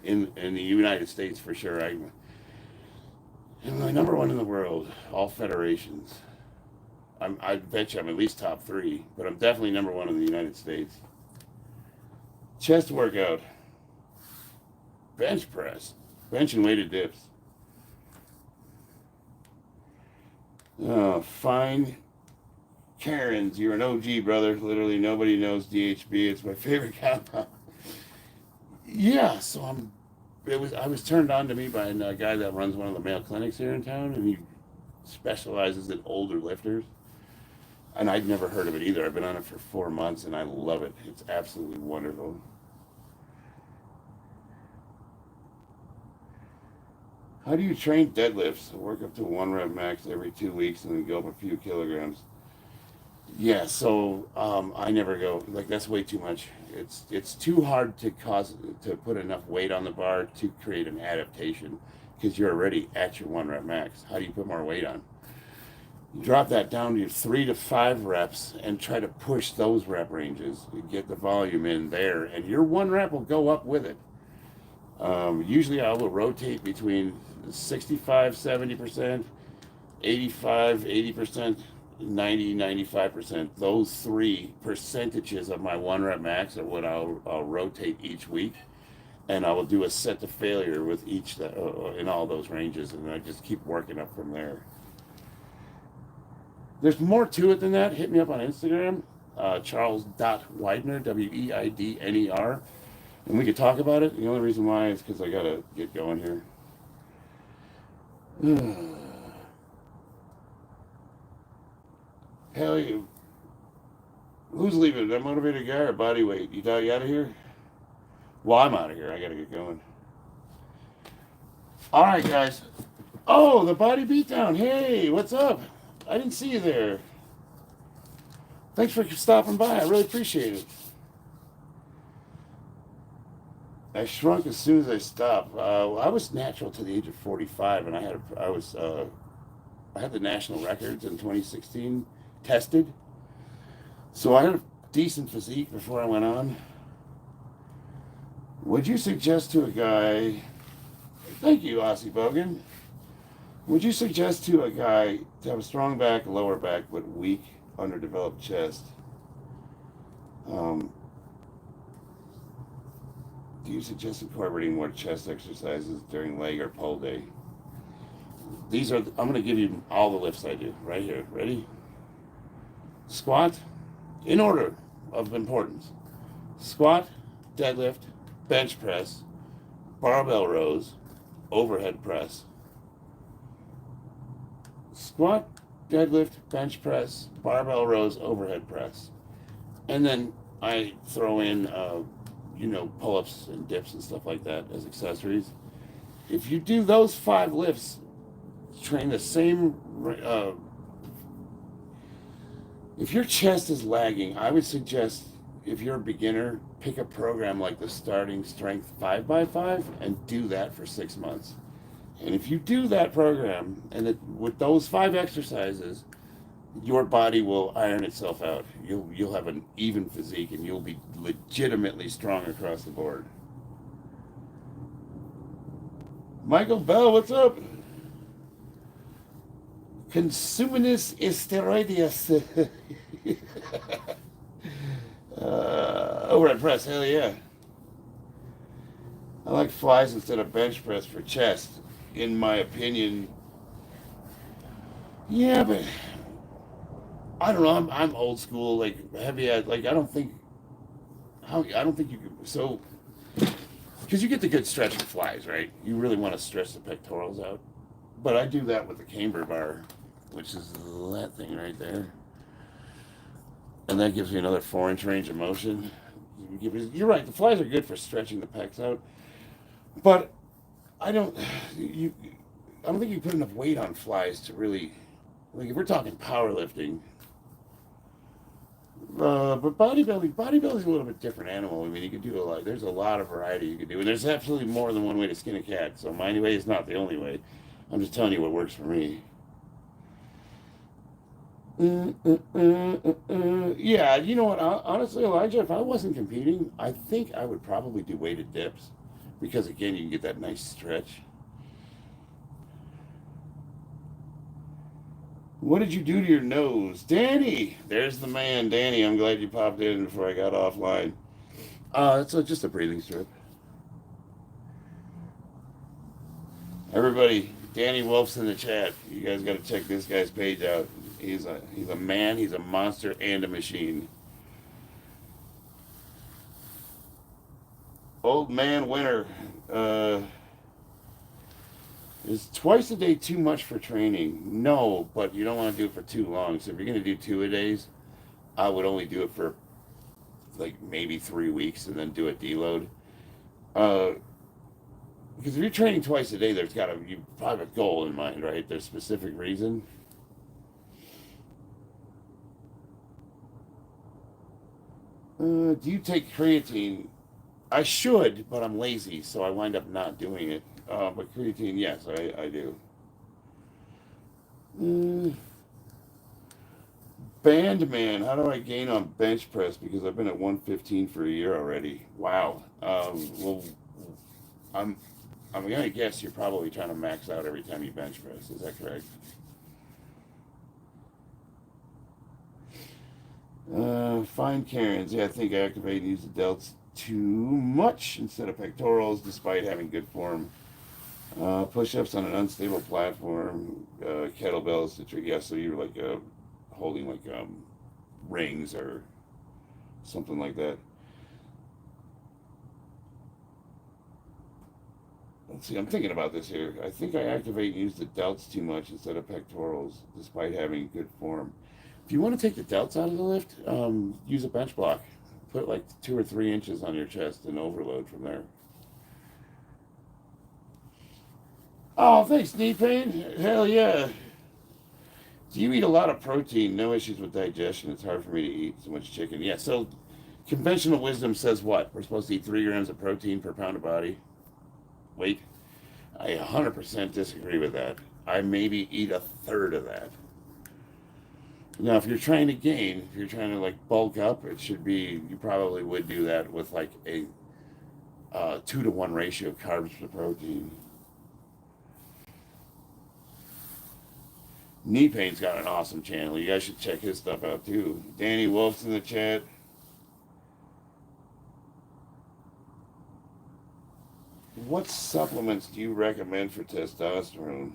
in the United States for sure. I'm number one in the world, all federations. I bet you I'm at least top three, but I'm definitely number one in the United States. Chest workout, bench press, bench and weighted dips. Fine Karens, you're an OG, brother. Literally nobody knows DHB. It's my favorite compound. Yeah, so I was turned on to me by a guy that runs one of the male clinics here in town, and he specializes in older lifters. And I'd never heard of it either. I've been on it for 4 months, and I love it. It's absolutely wonderful. How do you train deadlifts? I work up to 1 rep max every 2 weeks and then go up a few kilograms. Yeah, so I never go, like, that's way too much. It's too hard to put enough weight on the bar to create an adaptation because you're already at your 1 rep max. How do you put more weight on? You drop that down to your 3 to 5 reps and try to push those rep ranges and get the volume in there, and your 1 rep will go up with it. Usually I will rotate between 65, 70%, 85, 80%, 90, 95%. Those 3 percentages of my 1 rep max are what I'll rotate each week. And I will do a set to failure with each in all those ranges. And I just keep working up from there. There's more to it than that. Hit me up on Instagram, Charles.Weidner, Weidner. And we could talk about it. The only reason why is because I got to get going here. Hell, who's leaving? That motivated guy or body weight? You out of here? Well, I'm out of here. I got to get going. All right, guys. Oh, the body beatdown. Hey, what's up? I didn't see you there. Thanks for stopping by. I really appreciate it. I shrunk as soon as I stopped. I was natural to the age of 45, and I had the national records in 2016 tested. So I had a decent physique before I went on. Would you suggest to a guy, thank you, Aussie Bogan, would you suggest to a guy to have a strong back, lower back, but weak, underdeveloped chest? Do you suggest incorporating more chest exercises during leg or pull day? I'm going to give you all the lifts I do right here. Ready? Squat, in order of importance. Squat, deadlift, bench press, barbell rows, overhead press. Squat, deadlift, bench press, barbell rows, overhead press. And then I throw in pull-ups and dips and stuff like that as accessories. If you do those 5 lifts, train the same, if your chest is lagging, I would suggest, if you're a beginner, pick a program like the Starting Strength 5x5 and do that for 6 months. And if you do that program, and with those 5 exercises, your body will iron itself out. You'll have an even physique, and you'll be legitimately strong across the board. Michael Bell, what's up? Consuminus steroids. Overhead press, hell yeah. I like flies instead of bench press for chest, in my opinion. Yeah, but I don't know. I'm old school, like heavy. Like I don't think you could. So, because you get the good stretch with flies, right? You really want to stretch the pectorals out. But I do that with the camber bar, which is that thing right there, and that gives me another 4-inch range of motion. You're right. The flies are good for stretching the pecs out, but I don't think you put enough weight on flies to really, like, if we're talking powerlifting. But bodybuilding is a little bit different animal. I mean, you can do a lot. There's a lot of variety you can do, and there's absolutely more than one way to skin a cat. So my way is not the only way. I'm just telling you what works for me. Yeah, you know what? Honestly, Elijah, if I wasn't competing, I think I would probably do weighted dips because, again, you can get that nice stretch. What did you do to your nose? Danny! There's the man, Danny. I'm glad you popped in before I got offline. It's just a breathing strip. Everybody, Danny Wolf's in the chat. You guys got to check this guy's page out. He's a man, he's a monster, and a machine. Old man winner. Is twice a day too much for training? No, but you don't want to do it for too long. So if you're going to do 2-a-days, I would only do it for like maybe 3 weeks and then do a deload. Because if you're training twice a day, you probably have a goal in mind, right? There's a specific reason. Do you take creatine? I should, but I'm lazy, so I wind up not doing it. But creatine, yes, I do. Bandman, how do I gain on bench press? Because I've been at 115 for a year already. Wow. Well, I'm gonna guess you're probably trying to max out every time you bench press. Is that correct? Fine Karens. Yeah, I think I activate and use the delts too much instead of pectorals, despite having good form. Push-ups on an unstable platform. Kettlebells. Yeah, so you're like holding like rings or something like that. Let's see, I'm thinking about this here. I think I activate and use the delts too much instead of pectorals, despite having good form. If you want to take the delts out of the lift, use a bench block. Put like 2 or 3 inches on your chest and overload from there. Oh, thanks, knee pain. Hell yeah. Do you eat a lot of protein? No issues with digestion. It's hard for me to eat so much chicken. Yeah, so conventional wisdom says what? We're supposed to eat 3 grams of protein per pound of body weight. I 100% disagree with that. I maybe eat a third of that. Now, if you're trying to gain, if you're trying to like bulk up, it should be, you probably would do that with like a 2-to-1 ratio of carbs to protein. Knee Pain's got an awesome channel. You guys should check his stuff out too. Danny Wolf's in the chat. What supplements do you recommend for testosterone?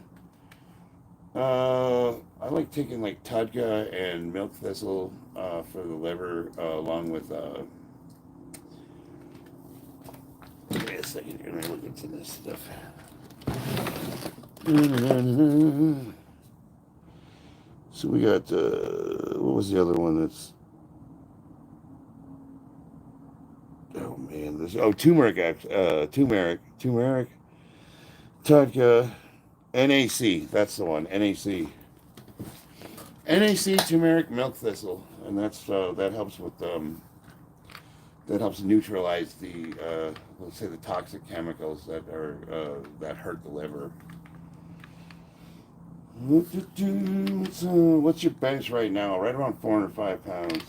I like taking like Tudga and milk thistle for the liver, along with. Give me a second here. Let me look into this stuff. So we got what was the other one that's? Oh man, turmeric, Tudga. NAC, that's the one. NAC, turmeric, milk thistle, and that helps with that helps neutralize the let's say the toxic chemicals that hurt the liver. What's your bench right now? Right around 405 pounds.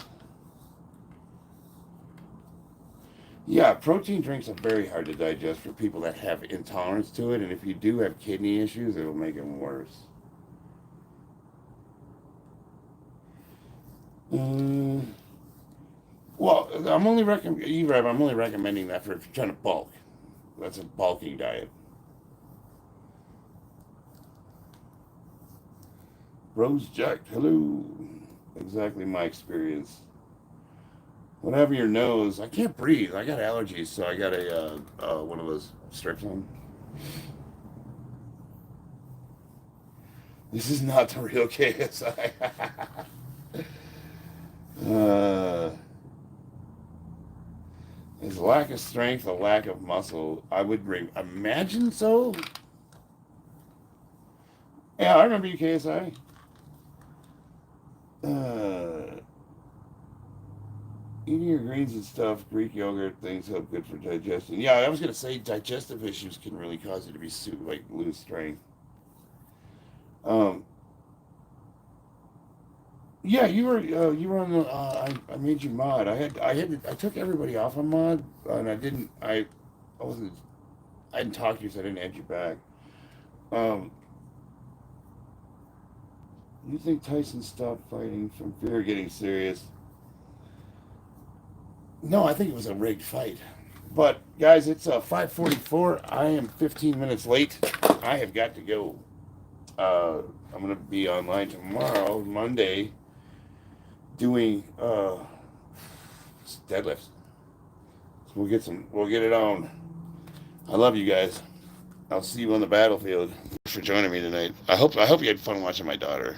Yeah, protein drinks are very hard to digest for people that have intolerance to it, and if you do have kidney issues, it'll make them worse. Well, I'm only recommending that for if you're trying to bulk. That's a bulking diet. Rose Jack, hello. Exactly my experience. Whatever your nose, I can't breathe. I got allergies, so I got one of those strips on. This is not the real KSI. Is lack of strength a lack of muscle? I would imagine so. Yeah, I remember you, KSI. Eating your greens and stuff, Greek yogurt, things help good for digestion. Yeah, I was gonna say digestive issues can really cause you to be lose strength. Yeah, you were on the. I made you mod. I took everybody off on mod, and I wasn't. I didn't talk to you, so I didn't add you back. Um, you think Tyson stopped fighting from fear of getting serious? No, I think it was a rigged fight. But guys, it's 5:44. I am 15 minutes late. I have got to go. I'm gonna be online tomorrow, Monday, doing deadlifts. So we'll get it on. I love you guys. I'll see you on the battlefield. Thanks for joining me tonight. I hope you had fun watching my daughter.